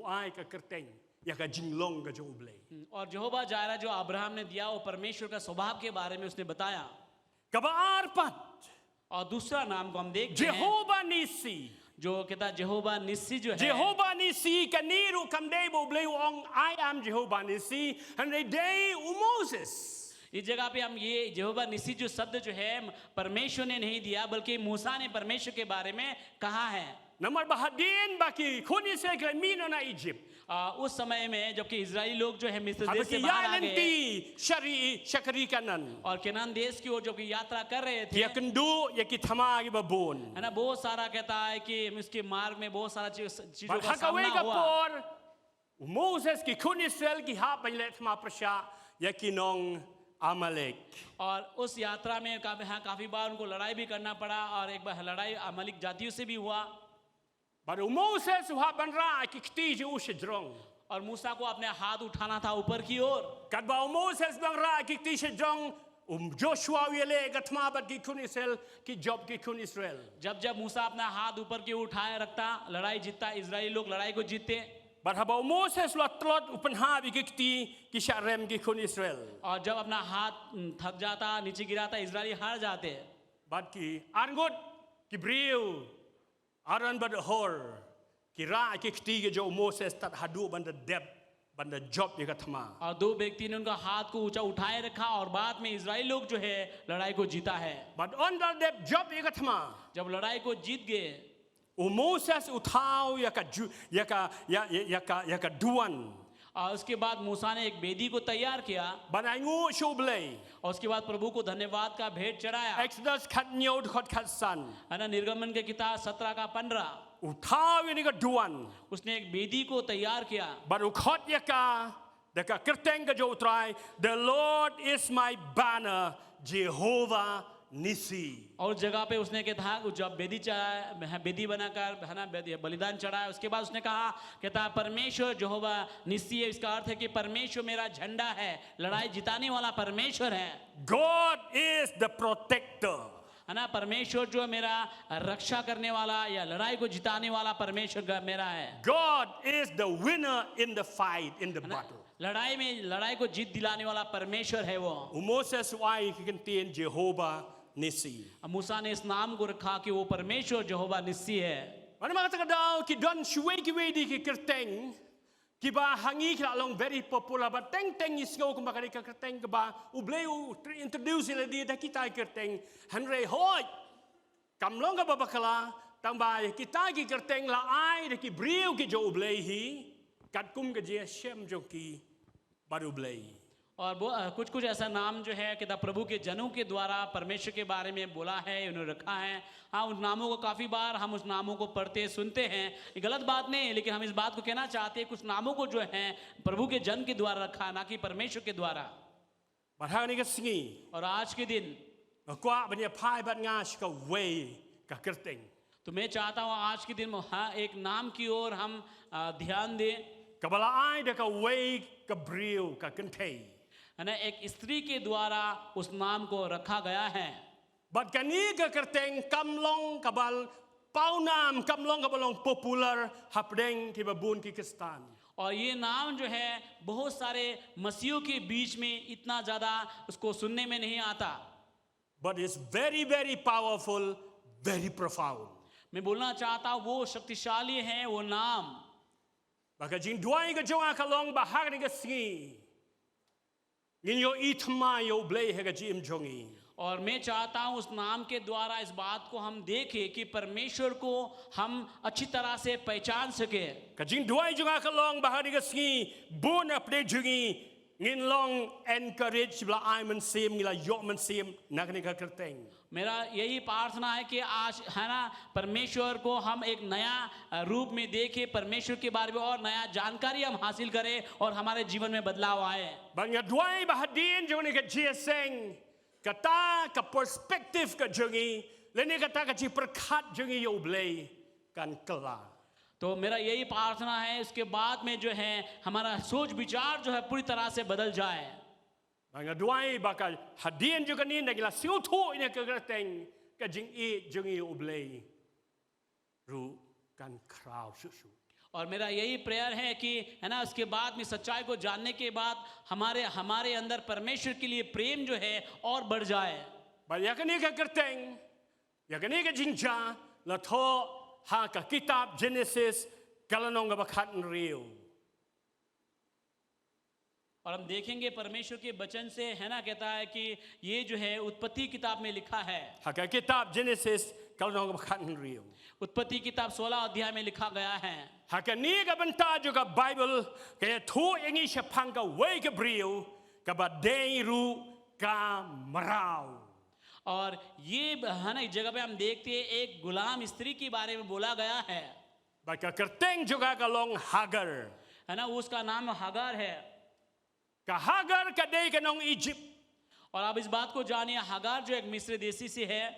ai ka kerteng ya ka jinglong ka jo ublay. और यहोवा जायरा जो Abraham ने दिया वो परमेश्वर का स्वभाव के बारे में उसने बताया। Ka ba arpat और दूसरा नाम को हम देखते हैं Jehovah Nisi. जो कहता है यहोवा निस्सी जो है, Jehovah Nisi kaniru kam day bo ublay ong I am Jehovah Nisi and they day Moses. इस जगह पे हम ये यहोवा निस्सी जो शब्द जो है परमेश्वर ने नहीं दिया बल्कि मूसा ने परमेश्वर के बारे में कहा है। Namar bahadin baki kuni se ka mino na Egypt. उस समय में जबकि इजरायली लोग जो है मिस्र देश से Abaki बाहर ya आ गए lenti shakari kanan. और केनान देश की ओर जबकि यात्रा कर रहे थे, Ya kendu ya kitama ki babon. है ना, बहुत सारा कहता है कि इसके मार्ग में बहुत सारा चीजों But का hakaway सामना ka हुआ। por Moses ki kun Israel ki ha panlet ma prasya ya kinong Amalek. और उस यात्रा में काफी बार उनको लड़ाई भी करना पड़ा और एक बार लड़ाई अमलिक जातियों से भी हुआ। But Moses ha banra ki kti ju shidrong. और मूसा को अपने हाथ उठाना था ऊपर की ओर। Kad ba Moses banra ki kti shidrong Joshua wile gatma bat ki kun Israel ki job ki kun Israel. जब मूसा अपना हाथ ऊपर की ओर उठाए रखता, लड़ाई जीतता, इजरायली लोग लड़ाई को जीतते। But haba Moses lot upan ha bi ki kti ki sharem ki kun Israel. और जब अपना हाथ थक जाता, नीचे गिराता, इजरायली हार जाते। But ki angot ki briu aran bad hor ki ra ki kti ki jo Moses tat hadu banda deb banda job ye gatma. और दो व्यक्ति ने उनका हाथ को ऊंचा उठाए रखा और बाद में इजरायली लोग जो है लड़ाई को जीता है। But on the deb job ye gatma. जब लड़ाई को जीत गए Moses utau ya ka duan. और उसके बाद मूसा ने एक वेदी को तैयार किया Banangu shublay. और उसके बाद प्रभु को धन्यवाद का भेंट चढ़ाया। Exodus kat nyod khot kat san. है ना, निर्गमन के किताब 17 का 15 Utau ni ka duan. उसने एक वेदी को तैयार किया। But ukhot ya ka deka kerteng ka jo utrai. The Lord is my banner, Jehovah Nisi. और जगह पे उसने कहा जब वेदी चढ़ाया, वेदी बनाकर है ना बलिदान चढ़ाया, उसके बाद उसने कहा कहता परमेश्वर यहोवा निस्सी है। इसका अर्थ है कि परमेश्वर मेरा झंडा है, लड़ाई जिताने वाला परमेश्वर है। God is the protector. है ना, परमेश्वर जो मेरा रक्षा करने वाला या लड़ाई को जिताने वाला परमेश्वर मेरा है। God is the winner in the fight, in the battle. लड़ाई को जीत दिलाने वाला परमेश्वर है वो। Moses why he contain Jehovah Nisi. मूसा ने इस नाम को रखा कि वो परमेश्वर यहोवा निस्सी है। Mana mga daw ki don shuwe ki wedi ki kerteng ki ba hangi ka long very popular but teng is go kung bakari ka kerteng ka ba ubleu introduce ila di da kita kerteng hanre hoy kamlong ka ba bakala tang ba kita ki kerteng la ai de ki briu ki jo ublei hi kat kum ka je shem jo ki baru ublei. और वो कुछ ऐसा नाम जो है कि प्रभु के जनों के द्वारा परमेश्वर के बारे में बोला है, उन्होंने रखा है। हाँ, उन नामों को काफ़ी बार हम उस नामों को पढ़ते सुनते हैं, ये गलत बात नहीं है, लेकिन हम इस बात को कहना चाहते हैं कुछ नामों को जो है प्रभु के जन के द्वारा रखा, ना कि परमेश्वर के द्वारा। Barhang ni ka singi और आज के दिन kwa banya pai bat ngash ka way ka kerteng. तो मैं चाहता हूँ आज के दिन में हाँ एक नाम की ओर हम ध्यान दें। Kabala ai de ka way ka briu ka kentei. है ना, एक स्त्री के द्वारा उस नाम को रखा गया है। But kani ka kerteng kamlong kabal paunam kamlong kabalong popular hapdeng ki babun ki kistan. और ये नाम जो है बहुत सारे मसीहों के बीच में इतना ज़्यादा उसको सुनने में नहीं आता। But it's very very powerful, very profound. मैं बोलना चाहता हूँ वो शक्तिशाली है वो नाम। Baka jing duai ka jonga kalong bahag ni ka singi. Ninyo itma yo blay he ka jim jongi. और मैं चाहता हूँ उस नाम के द्वारा इस बात को हम देखें कि परमेश्वर को हम अच्छी तरह से पहचान सके। Ka jing duai jonga kalong bahag ni ka singi bun update jongi ngin long encourage bla ai man sim ngila yo man sim nak ni ka kerteng. मेरा यही प्रार्थना है कि आज है ना परमेश्वर को हम एक नया रूप में देखें, परमेश्वर के बारे में और नया जानकारी हम हासिल करें और हमारे जीवन में बदलाव आए। Bang ya duai bahadin jongi ka jiaseng kata ka perspective ka jongi leni kata ka ji perkat jongi yo blay kan kela. तो मेरा यही प्रार्थना है इसके बाद में जो है हमारा सोच विचार जो है पूरी तरह से बदल जाए. Mga duai bakal hadian juga ni nagila siu thu ini ke grateng ke jing I jungi ublei ru kan krau susu. और मेरा यही प्रेयर है कि है ना उसके बाद में सच्चाई को जानने के बाद हमारे अंदर परमेश्वर के लिए प्रेम जो है और बढ़ जाए. Ba yakani ke grateng yakani ke jingja la tho ha ka kitab Genesis kalanong ga bakhat riu. और हम देखेंगे परमेश्वर के वचन से है ना कहता है कि ये जो है उत्पत्ति किताब में लिखा है. Ha ka kitab Genesis kalanong ga bakhat riu. उत्पत्ति किताब 16 अध्याय में लिखा गया है. Ha ka ni ga banta juga Bible kaya thu ingi siya pang ka way ka briu ka ba dei ru ka marau. और ये है ना इस जगह पे हम देखते हैं एक गुलाम स्त्री के बारे में बोला गया है. Ba ka kerteng juga kalong Hagar. है ना उसका नाम हागार है. Ka Hagar ka dei ka nong Egypt. और आप इस बात को जानिए हागार जो एक मिस्र देशी से है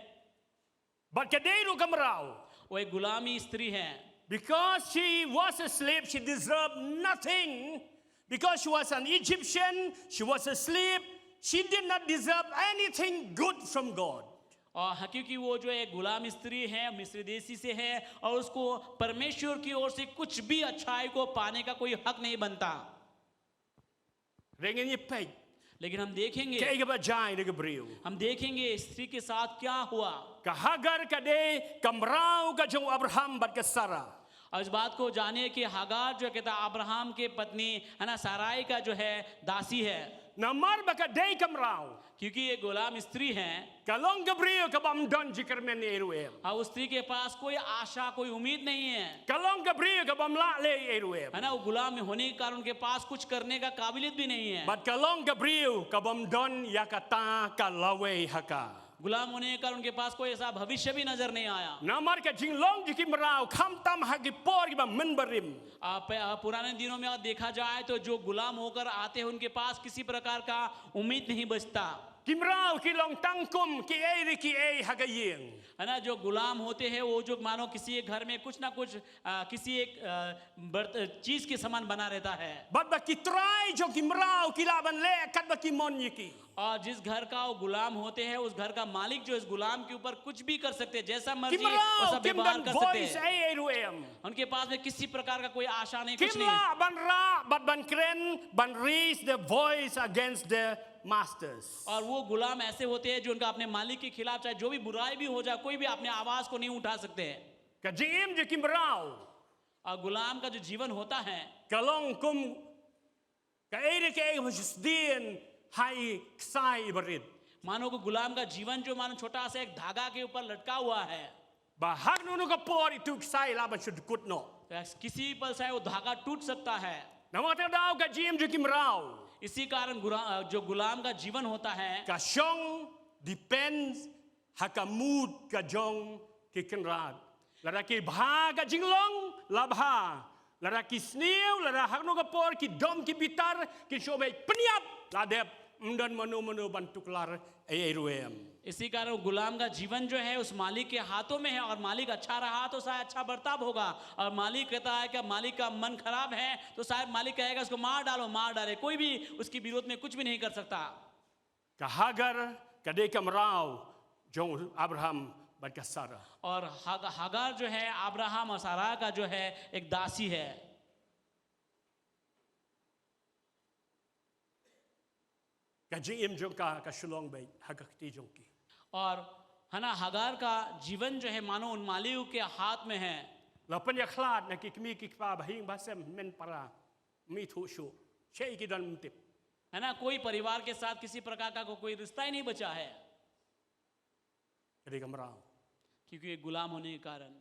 But ka dei ru ka marau. वो एक गुलामी स्त्री है. Because she was a slave, she deserved nothing. Because she was an Egyptian, she was a slave, she did not deserve anything good from God. और क्योंकि वो जो एक गुलाम स्त्री है मिस्र देशी से है और उसको परमेश्वर की ओर से कुछ भी अच्छाई को पाने का कोई हक नहीं बनता. Ringen ye pay. लेकिन हम देखेंगे Kaya ka ba jay na gabriel. हम देखेंगे स्त्री के साथ क्या हुआ. Ka Hagar ka dei ka marau ka jong Abraham bat ka Sarah. और इस बात को जानिए कि हागार जो कहता है अब्राहम के पत्नी है ना साराई का जो है दासी है. Namar ba ka dei ka marau. क्योंकि ये गुलाम स्त्री है. Kalong gabriel ka bam don jikermen ni eruem. और उस स्त्री के पास कोई आशा कोई उम्मीद नहीं है. Kalong gabriel ka bam la le eruem. है ना वो गुलाम होने के कारण उनके पास कुछ करने का काबिलियत भी नहीं है. But kalong gabriel ka bam don yakata ka lawe haka. गुलाम होने के कारण उनके पास कोई ऐसा भविष्य भी नजर नहीं आया. Namar ka jinglong jikim rao kham tam hagi por ki ba menbarim. आप पुराने दिनों में देखा जाए तो जो गुलाम होकर आते हैं उनके पास किसी प्रकार का उम्मीद नहीं बचता. Kimrao ki long tangkum ki eri ki ei hagayeng. है ना जो गुलाम होते हैं वो जो मानो किसी एक घर में कुछ ना कुछ किसी एक चीज के समान बना रहता है. But ba ki try jo kimrao ki laban le kat ba ki mon yiki. और जिस घर का वो गुलाम होते हैं उस घर का मालिक जो इस गुलाम के ऊपर कुछ भी कर सकते हैं जैसा मर्जी Kimrao वैसा kim व्यवहार dan कर सकते voice हैं. ei eruem. उनके पास में किसी प्रकार का कोई आशा नहीं कुछ नहीं. Kimla ban ra but ban kren ban raise the voice against the masters. और वो गुलाम ऐसे होते हैं जो उनका अपने मालिक के खिलाफ चाहे जो भी बुराई भी हो जाए कोई भी अपने आवाज को नहीं उठा सकते हैं. Ka jim je kimrao. और गुलाम का जो जीवन होता है Kalong kum ka eri ki ei husdien hai ksai barit. मानो को गुलाम का जीवन जो मानो छोटा सा एक धागा के ऊपर लटका हुआ है. Ba hak nu ka por itu ksai laban should kut no. किसी पल से वो धागा टूट सकता है. Namata daw ka jim je kimrao. इसी कारण जो गुलाम का जीवन होता है Ka syong depends hakamud ka jong ki kenrad. Lara ki bha ka jinglong labha. Lara ki snew lara hak nu ka por ki dom ki bitar ki shobe peniap ladep mdan manu bantuk lar eruem. इसी कारण गुलाम का जीवन जो है उस मालिक के हाथों में है और मालिक अच्छा रहा तो शायद अच्छा बर्ताव होगा और मालिक कहता है कि मालिक का मन खराब है तो शायद मालिक कहेगा उसको मार डालो मार डाले कोई भी उसकी विरोध में कुछ भी नहीं कर सकता. Ka Hagar ka de kamrao jong Abraham bat ka Sarah. और हागार जो है अब्राहम और सारा का जो है एक दासी है. Ka jim jong ka shulong bay hagakti jong ki. और है ना हागार का जीवन जो है मानो उन मालिकों के हाथ में है. Lapan ya khlad na ki kmi ki pa bahing basem men para mi thu shu. Chei ki dan tip. है ना कोई परिवार के साथ किसी प्रकार का कोई रिश्ता ही नहीं बचा है Ka de kamrao. क्योंकि ये गुलाम होने के कारण.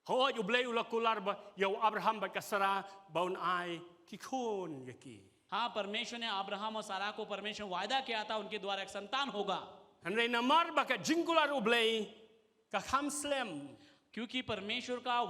Ho yu blei ulakular ba yo Abraham bat ka Sarah baun ai ki khon yaki. हाँ परमेश्वर ने अब्राहम और सारा को परमेश्वर वायदा किया था उनके द्वारा एक संतान होगा. Hanrei namar ba ka jingular ublei ka khamslem. क्योंकि परमेश्वर का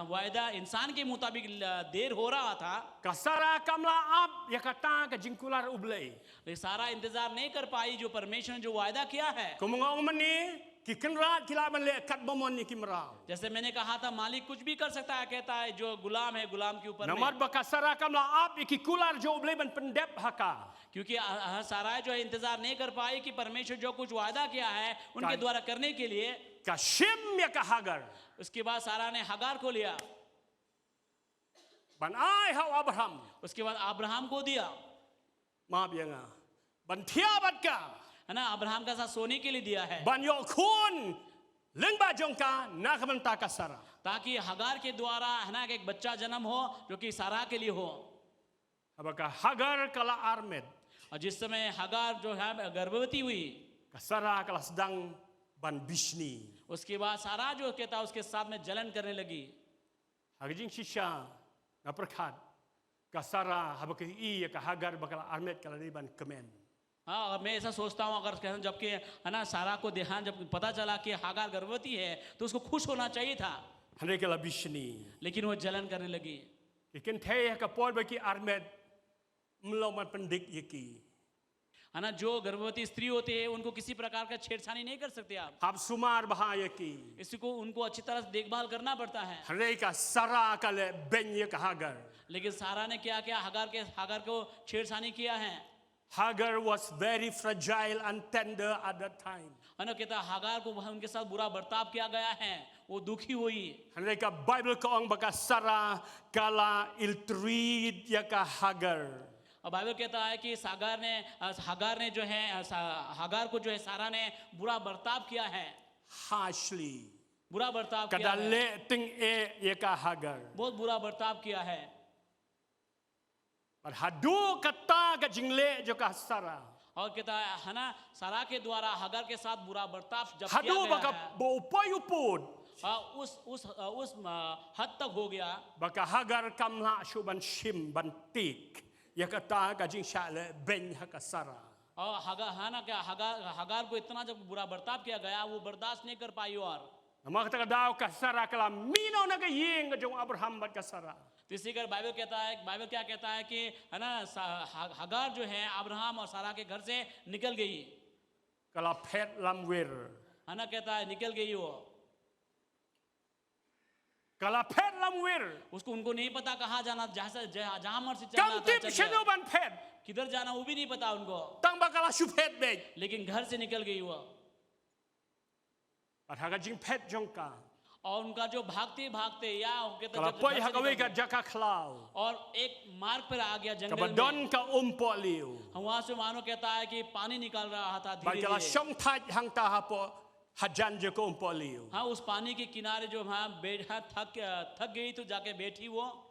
वायदा इंसान के मुताबिक देर हो रहा था. Ka Sarah kamla ab yakata ka jingular ublei. लेकिन सारा इंतजार नहीं कर पाई जो परमेश्वर ने जो वायदा किया है. Kumunga umani Kikenrat kila man le kat bomon ni kimrao. जैसे मैंने कहा था मालिक कुछ भी कर सकता है, कहता है जो गुलाम है गुलाम के ऊपर में। Namad baka sara kam la ap ikikular jo ble ban pendep haka. क्योंकि साराय जो है इंतजार नहीं कर पाई कि परमेश्वर जो कुछ वादा किया है उनके द्वारा करने के लिए। Ka Shem ya ka Hagar. उसके बाद सारा ने हगार को लिया, Ban ai hau Abraham. उसके बाद अब्राहम को दिया, Maaf ya nga. Ban tiabat ka. है ना, अब्राहम का साथ सोने के लिए दिया है Ban yo kun. Leng ba jong ka na kamanta ka sara. ताकि हगार के द्वारा है ना एक बच्चा जन्म हो जो कि सारा के लिए हो। Abaka Hagar kala armed. और जिस समय हगार जो है गर्भवती हुई, Ka Sara kala sedang ban bisni. उसके बाद सारा जो कहता उसके साथ में जलन करने लगी। Hagajing sisya na perkat. Ka Sara habaka i ya ka Hagar bakala armed kala ni ban kemen. हाँ, और मैं ऐसा सोचता हूँ अगर जबकि है ना सारा को ध्यान जब पता चला कि हगार गर्भवती है तो उसको खुश होना चाहिए था, Hande kala bisni. लेकिन वो जलन करने लगी। Ikan teh ka pol baki armed melawan pendik yaki. है ना, जो गर्भवती स्त्री होती है उनको किसी प्रकार का छेड़छाड़ी नहीं कर सकते आप, Hab sumar bahaya ki. इसको उनको अच्छी तरह से देखभाल करना पड़ता है। Hande ka Sara kala ben ya ka Hagar. लेकिन सारा ने क्या किया, हगार को छेड़छाड़ी किया है। Hagar was very fragile and tender at that time. है ना, कहता हगार को उनके साथ बुरा बर्ताव किया गया है, वो दुखी हुई। Hande ka Bible ko ang baka Sara kala iltreat ya ka Hagar. और बाइबल कहता है कि हगार ने जो है हगार को जो है सारा ने बुरा बर्ताव किया है, Harshly. बुरा बर्ताव किया है, Kadale ting e ya ka Hagar. बहुत बुरा बर्ताव किया है। But hadu kata ka jingle jo ka Sara. और कहता है ना सारा के द्वारा हगार के साथ बुरा बर्ताव जब Hadu किया गया baka है, bopayupod. उस हद तक हो गया Baka Hagar kamla shuban shim bantik. Ya kata ka jing shale ben ha ka Sara. और है ना क्या हगार को इतना जब बुरा बर्ताव किया गया वो बर्दाश्त नहीं कर पाई। और Nama kata daw ka Sara kala minaw na ka ying ka jong Abraham bat ka Sara. तो इसी कर बाइबल क्या कहता है कि है ना हगार जो है अब्राहम और सारा के घर से निकल गई, Kala pet lamwir. है ना, कहता है निकल गई वो, Kala pet lamwir. उसको उनको नहीं पता कहाँ जाना, जहाँ मर्जी चलना Kam था tip चल shenu गया। ban pet. किधर जाना वो भी नहीं पता उनको, Tang bakala shupet beg. लेकिन घर से निकल गई वो। At haga jing pet jong ka. और उनका जो भागते भागते या कहता Kala जब poy घर से hagawi निकल ka गई, jaka klaw. और एक मार्ग पर आ गया जंगल में, Kabadon ka liu. हम वहां से मानो कहता है कि पानी निकल रहा था धीरे Bakala धीरे। shong taj hang ta hapo hajan je ko liu. हाँ, उस पानी के किनारे जो हाँ थक गई तो जाके बैठी वो।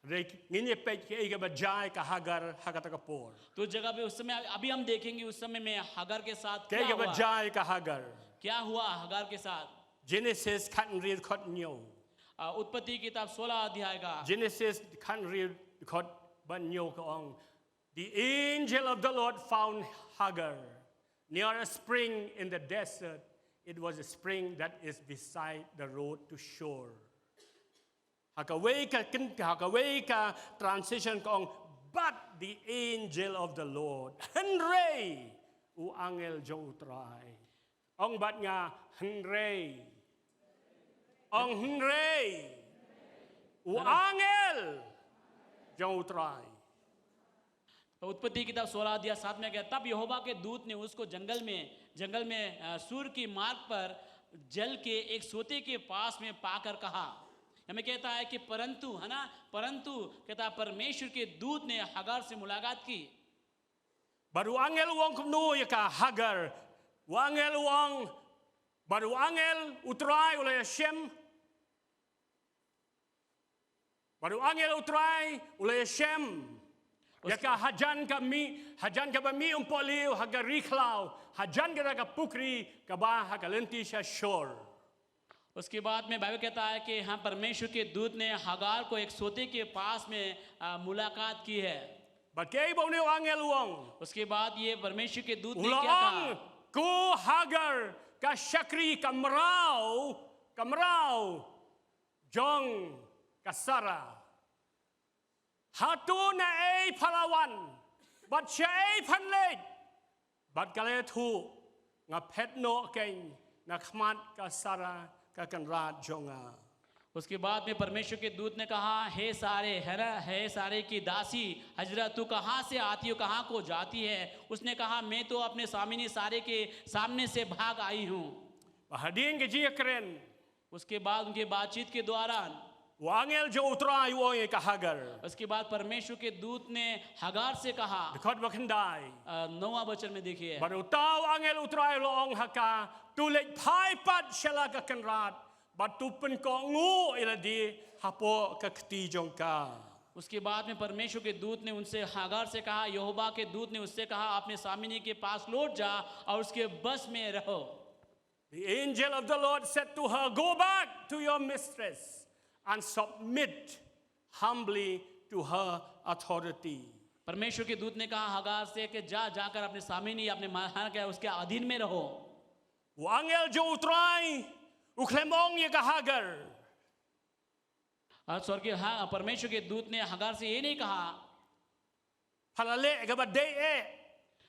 Rek nginye pet ke iga bajai ka Hagar hagata ka por. तो जगह पे उस समय अभी हम देखेंगे उस समय में हगार के साथ Ke क्या iga हुआ, bajai ka Hagar. क्या हुआ हगार के साथ। Genesis kan read kot nyo. उत्पत्ति किताब 16 अध्याय का Genesis kan read kot ban nyo ka ong. The angel of the Lord found Hagar near a spring in the desert. It was a spring that is beside the road to shore. Hakaway ka transition ka ong. But the angel of the Lord, Henry, u angel jong utray. Ong bat nga Henry. Ong Henry. U angel jong utray. उत्पत्ति किताब 16 अध्याय 7 में कहता, तब यहोवा के दूत ने उसको जंगल में सूर की मार्ग पर जल के एक सोते के पास में पाकर कहा। हमें कहता है कि परंतु है ना, परंतु कहता परमेश्वर के दूत ने हगार से मुलाकात की। Baru angel wong kumnu ya ka Hagar. Wangel wong baru angel utray ulay Hashem. Baru angel utray ulay Hashem. Ya ka hajan ka bami umpoliu hagariklaw. Hajan ka pukri ka ba hagalenti siya shore. उसके बाद में Bible कहता है कि हाँ परमेश्वर के दूत ने हगार को एक सोते के पास में मुलाकात की है। Bakay ba ni angel wong? उसके बाद ये परमेश्वर के दूत ने क्या कहा, Ulaong ko Hagar ka Shakri kamraw jong kasara. Hatu na ay palawan, but siya ay panlit. But kaletu nga petno kay na khmat ka sara ka kanrat jonga. उसके बाद में परमेश्वर के दूत ने कहा, हे सारे, है ना, हे सारे की दासी हजरत, तू कहाँ से आती हो, कहाँ को जाती है? उसने कहा, मैं तो अपने स्वामिनी सारे के सामने से भाग आई हूँ। Bahadin ke jia keren. उसके बाद उनके बातचीत के दौरान Wangel jo utrai woy ka Hagar. उसके बाद परमेश्वर के दूत ने हगार से कहा, Dekot bakandai. 9वां वचन में देखिए, Baru tahu angel utrai loong haka tulik pai pat shala ka kanrat. Batu pen ko ngu ila di hapo ka kti jongka. उसके बाद में परमेश्वर के दूत ने उनसे हगार से कहा, यहोवा के दूत ने उससे कहा, अपने स्वामिनी के पास लौट जा और उसके बस में रहो। The angel of the Lord said to her, go back to your mistress and submit humbly to her authority. परमेश्वर के दूत ने कहा हगार से कि जा जाकर अपने स्वामिनी, अपने महान के उसके अधीन में रहो। Angel jo utrai uklemong ye ka Hagar. और स्वर्गीय हाँ परमेश्वर के दूत ने हगार से ये नहीं कहा, Halale ka ba day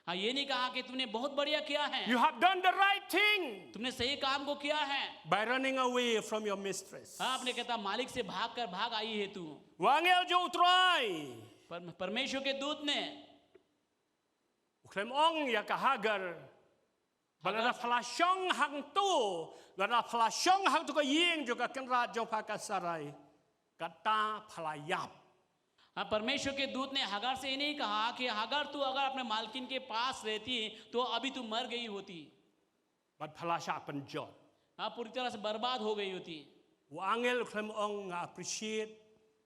हाँ ये नहीं कहा कि तुमने बहुत बढ़िया किया है, You have done the right thing तुमने सही काम को किया है। by running away from your mistress. हाँ आपने कहता मालिक से भाग आई है तू। Angel jo utrai परमेश्वर के दूत ने uklemong ye ka Hagar. Balada flasyong hang tu, balada flasyong hang tu ka ying jo ka kanrat jo pa ka sarai. Kata phalayap. हाँ परमेश्वर के दूत ने हगार से ये नहीं कहा कि हगार तू अगर अपने मालकिन के पास रहती तो अभी तू मर गई होती, But phalasya penjot. हाँ पूरी तरह से बर्बाद हो गई होती। Angel uklemong appreciate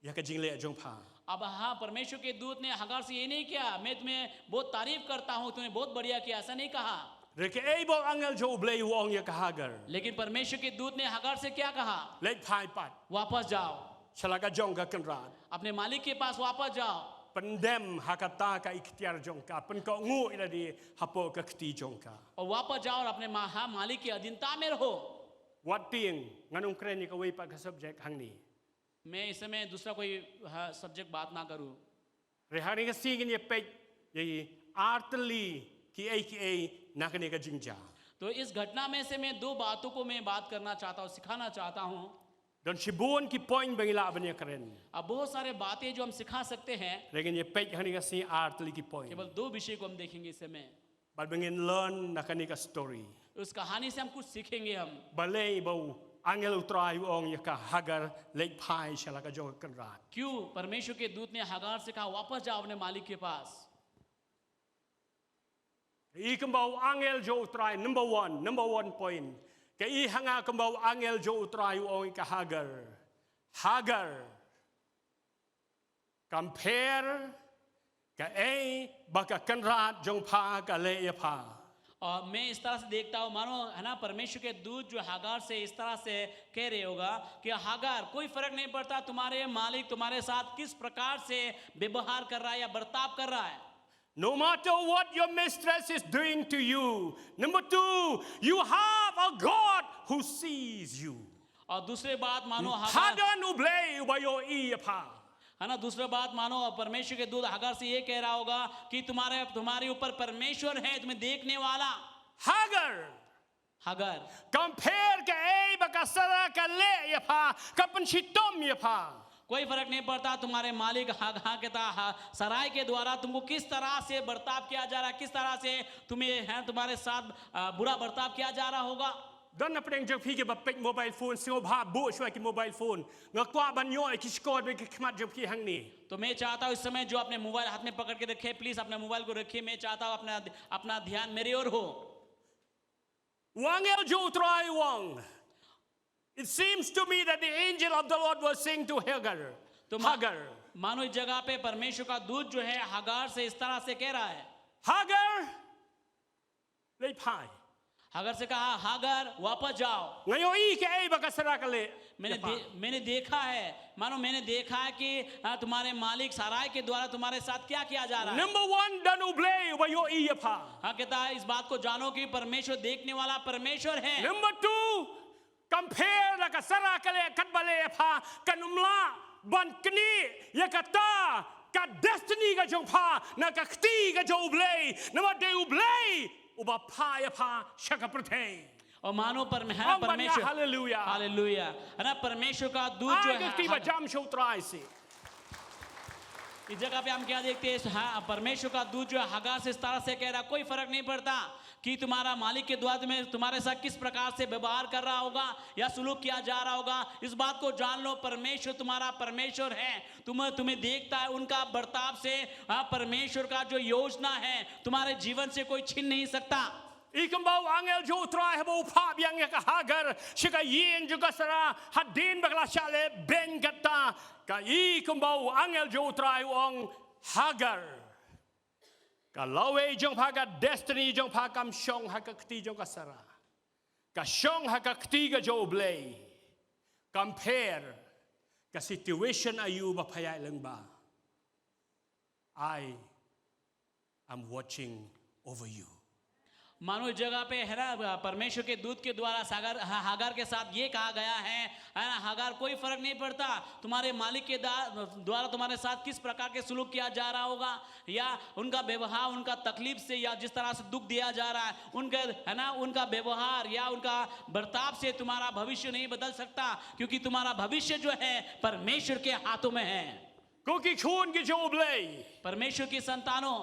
ya ka jingle jong pa. अब हाँ परमेश्वर के दूत ने हगार से ये नहीं किया, मैं तुम्हें बहुत तारीफ करता हूँ, तुमने बहुत बढ़िया किया, ऐसा नहीं कहा। Reke ebo angel jo blei wong ye ka Hagar. लेकिन परमेश्वर के दूत ने हगार से क्या कहा, Lek pai pat. वापस जाओ, Shalaka jong ka kanrat. अपने मालिक के पास वापस जाओ Pendem hakata ka ikhtiar jongka. Pen ko ngu ila di hapo ka kti jongka. और वापस जाओ और अपने मालिक की अधीनता में रहो। Wat ting nganung kren ni ka wei pa ka subject hang ni. मैं इस समय दूसरा कोई सब्जेक्ट बात ना करूँ। Rehari ka singin ye pek ye artli ki nakane ka jingja. तो इस घटना में से मैं दो बातों को मैं बात करना चाहता हूँ, सिखाना चाहता हूँ। Don shibun ki point bangila abanya kren. अब बहुत सारे बातें जो हम सिखा सकते हैं, Lekin ye pek hani ka si artli ki point. केवल दो विषय को हम देखेंगे इस समय। But bangin learn nakane ka story. उस कहानी से हम कुछ सीखेंगे हम। Balei bau angel utrai wong ye ka Hagar lek pai shalaka jong kanrat. क्यों परमेश्वर के दूत ने हगार से कहा वापस जाओ अपने मालिक के पास। I kembau angel jo utrai number one point. Ke I hanga kembau angel jo utrai wong ka Hagar. Hagar compare ka baka kanrat jong pa ka le ye pa. और मैं इस तरह से देखता हूँ, मानो है ना परमेश्वर के दूत जो हगार से इस तरह से कह रहे होगा कि हगार कोई फर्क नहीं पड़ता तुम्हारे मालिक तुम्हारे साथ किस प्रकार से व्यवहार कर रहा है या बर्ताव कर रहा है। No matter what your mistress is doing to you. Number two, you have a God who sees you. और दूसरी बात मानो हगार, Hadan ublei ubayo I pa. है ना, दूसरी बात मानो परमेश्वर के दूत हगार से ये कह रहा होगा कि तुम्हारे ऊपर परमेश्वर है, तुम्हें देखने वाला। Hagar हगार compare ka baka sara ka le ye pa ka panchitom ye pa. कोई फर्क नहीं पड़ता तुम्हारे मालिक हाँ कहता सराय के द्वारा तुमको किस तरह से बर्ताव किया जा रहा है, किस तरह से तुम्हें है तुम्हारे साथ बुरा बर्ताव किया जा रहा होगा। Don na preng jong pi ke ba pek mobile phone singo bha bo shwa ki mobile phone. Ngakwa ban yo ki score be ki khmat jong pi hang ni. तो मैं चाहता हूँ इस समय जो अपने मोबाइल हाथ में पकड़ के रखे, प्लीज अपने मोबाइल को रखिए। मैं चाहता हूँ अपना ध्यान मेरी ओर हो। Wangel jo try wang. It seems to me that the angel of the Lord was saying to Hagar. तो Hagar. मानो इस जगह पे परमेश्वर का दूत जो है हगार से इस तरह से कह रहा है, Hagar. Le pai. हगार से कहा हगार वापस जाओ। Ngayon I ke baka sara ka le. मैंने देखा है, मानो मैंने देखा है कि तुम्हारे मालिक सराय के द्वारा तुम्हारे साथ क्या किया जा रहा है। Number one dan ublei ubayo I pa. हाँ कहता है इस बात को जानो कि परमेश्वर देखने वाला परमेश्वर है। Number two, compare la ka sara ka le kat bale pa kanumla ban kni ye kata ka destiny ka jong pa na ka khti ka jo ublei na ma de ublei uba pa ya pa shaka prothe. और मानो है ना Ong banya परमेश्वर hallelujah. Hallelujah है ना परमेश्वर का दूत जो Ai है ke tiba jam show try si. इस जगह पे हम क्या देखते हैं हाँ, परमेश्वर का दूत जो है हगार से इस तरह से कह रहा कोई फर्क नहीं पड़ता कि तुम्हारा मालिक के द्वारा में तुम्हारे साथ किस प्रकार से व्यवहार कर रहा होगा या सुलूक किया जा रहा होगा। इस बात को जान लो परमेश्वर तुम्हारा परमेश्वर है, तुम्हें देखता है उनका बर्ताव से। हाँ, परमेश्वर का जो योजना है तुम्हारे जीवन से कोई छीन नहीं सकता। Ikan bau angel jo try habo pap yang ya hagar shika yin juga sara hadin bakla shale ben gata ka ikan bau angel jo try ong hagar ka lawe jong paga destiny jong pakam shong hakakti jong kasara ka shong hakakti ga jo blay compare ka situation ayu ba phaya lang ba I am watching over you. मानो इस जगह पे है ना परमेश्वर के दूत के द्वारा हागार के साथ ये कहा गया है ना हागार कोई फर्क नहीं पड़ता तुम्हारे मालिक के द्वारा तुम्हारे साथ किस प्रकार के सुलूक किया जा रहा होगा या उनका व्यवहार उनका तकलीफ से या जिस तरह से दुख दिया जा रहा है उनका है ना उनका व्यवहार या उनका बर्ताव से तुम्हारा भविष्य नहीं बदल सकता क्योंकि तुम्हारा भविष्य जो है परमेश्वर के हाथों में है। क्योंकि खून की जो उबले परमेश्वर की संतानों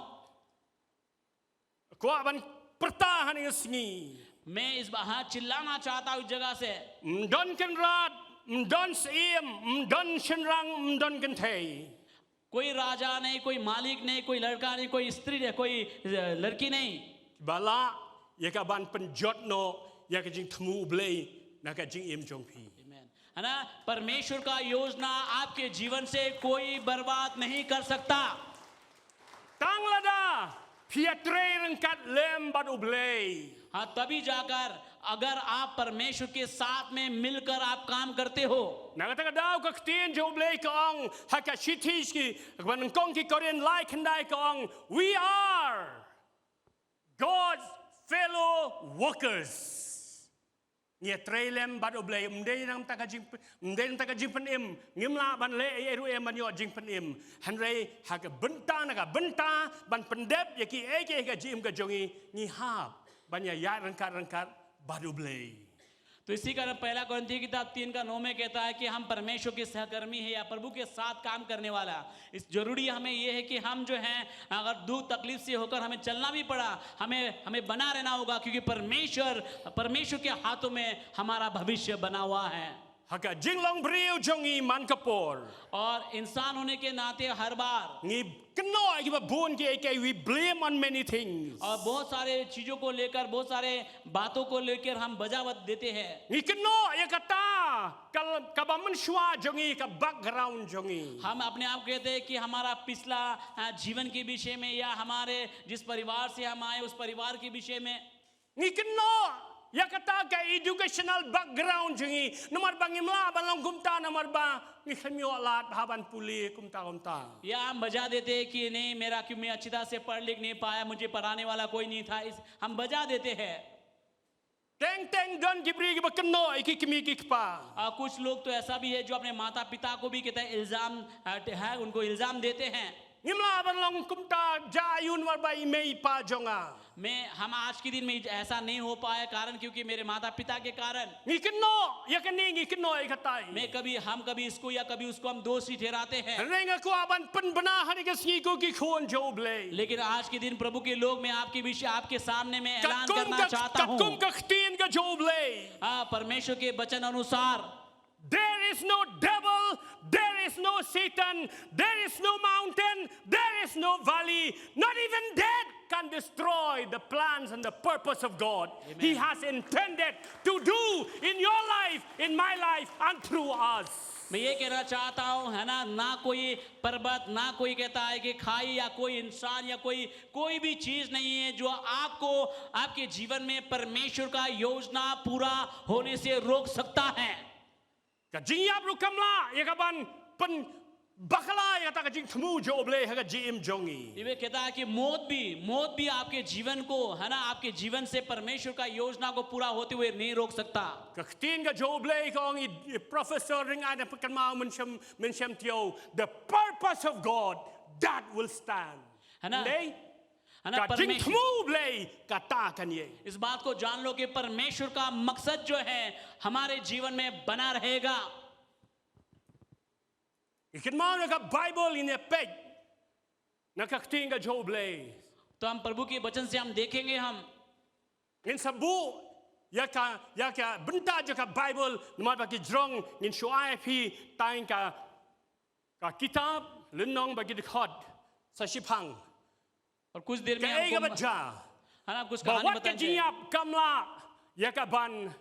को अपन pertahan dengan sengi. मैं इस बार चिल्लाना चाहता हूँ इस जगह से Mdon kan rat, mdon seim, mdon shenrang, mdon kan thay. कोई राजा नहीं कोई मालिक नहीं कोई लड़का नहीं कोई स्त्री नहीं कोई लड़की नहीं। Bala ya ka ban penjot no ya ka jing temu ublei na ka jing im jong pi. है ना परमेश्वर का योजना आपके जीवन से कोई बर्बाद नहीं कर सकता। Tang lada Piatre rengkat lem bad ublei. हाँ तभी जाकर अगर आप परमेश्वर के साथ में मिलकर आप काम करते हो। Nagata ka daw ka ktin jo ublei ka ong haka shitis ki ban kong ki korean lai khandai ka ong we are God's fellow workers. Nia trailem bad ublei mdei nang taka jing penim ngimla ban le eru em ban yo jing penim hanrei haka benta naga benta ban pendep yaki eke ka jim ka jongi ni hab ban ya ya rangkat bad ublei. तो इसी कारण पहला कोरिन्थियों की किताब 3 का 9 में कहता है कि हम परमेश्वर के सहकर्मी हैं या प्रभु के साथ काम करने वाला। इस जरूरी हमें यह है कि हम जो हैं अगर दुख तकलीफ से होकर हमें चलना भी पड़ा हमें बना रहना होगा क्योंकि परमेश्वर के हाथों में हमारा भविष्य बना हुआ है। Haka jinglong brio jongi man kapor. और इंसान होने के नाते हर बार Ni kenoi ki ba bon ki eke we blame on many things. और बहुत सारे चीजों को लेकर बहुत सारे बातों को लेकर हम बजावत देते हैं। Ni kenoi ya kata ka ba man shwa jongi ka background jongi. हम अपने आप कहते हैं कि हमारा पिछला जीवन के विषय में या हमारे जिस परिवार से हम आए उस परिवार के विषय में। Ni kenoi ya kata ka educational background jongi. Nomor bangimla balong kumta nomor ba ni khamyo lat haban puli kumta. या हम बजा देते हैं कि नहीं मेरा क्यों मैं अच्छी तरह से पढ़ लिख नहीं पाया मुझे पढ़ाने वाला कोई नहीं था हम बजा देते हैं। Teng don ki bri ki ba kenoi ki kimi ki pa. कुछ लोग तो ऐसा भी है जो अपने माता पिता को भी कहते हैं इल्जाम है उनको इल्जाम देते हैं। Ngimla balong kumta jayun war ba imei pa jonga. हम आज के दिन में ऐसा नहीं हो पाया कारण क्योंकि मेरे माता पिता के कारण। Ni kenoi ya kani ni kenoi katai. हम कभी इसको या कभी उसको हम दोषी ठहराते हैं। Renga ko aban penbena hari ke singi ko ki khon jo blei. लेकिन आज के दिन प्रभु के लोग मैं आपके विषय आपके सामने में ऐलान करना चाहता हूँ। Kakum ka ktin ka jo blei. परमेश्वर के वचन अनुसार There is no devil, there is no Satan, there is no mountain, there is no valley, not even death can destroy the plans and the purpose of God. Amen. He has intended to do in your life, in my life, and through us. मैं ये कहना चाहता हूँ है ना कोई पर्वत ना कोई कहता है कि खाई या कोई इंसान या कोई भी चीज नहीं है जो आपको आपके जीवन में परमेश्वर का योजना पूरा होने से रोक सकता है। Ka jingyap lu kamla ya kaban pen bakala ya ta ka jing thmu jo ble ha ka jim jongi. ये कहता है कि मौत भी आपके जीवन को है ना आपके जीवन से परमेश्वर का योजना को पूरा होते हुए नहीं रोक सकता। Ka ktin ka jo ble ka ong professor ring ada pekan mau men shem tio the purpose of God that will stand. है ना है ना, का जिंग परमेश्वर थमू ब्ले का ता kan ye इस बात को जान लो कि परमेश्वर का मकसद जो है हमारे जीवन में बना रहेगा। ikan mau na ka Bible in a page na ka ting ka jo ble तो हम प्रभु के वचन से हम देखेंगे हम ngin sabu ya ka benta jo ka Bible nama ba ki drong ngin shuai phi tain ka kitab lenong ba ki dikhot sa shipang और कुछ देर ka में ei ka हमको baja है ना कुछ ba कहानी wat ka बताएंगे। jiap kamla ya ka ban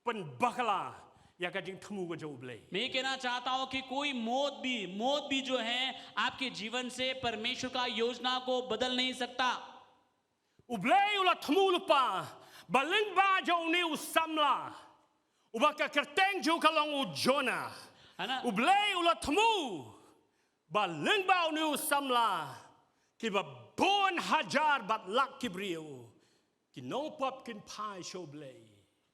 pen bakala या का जिंग थमू को जो उबले मैं ये कहना चाहता हूं कि कोई मौत भी जो है आपके जीवन से परमेश्वर का योजना को बदल नहीं सकता। उबले उला थमू लुपा बलिंग बा जो ने उsamla उबा का करतेंग जो कलोंग उजोना है ना उबले उला थमू बलिंग बा ने usamla कि बा 4,000 बात लाख की ब्रियो कि नो पप किन पाई शोबले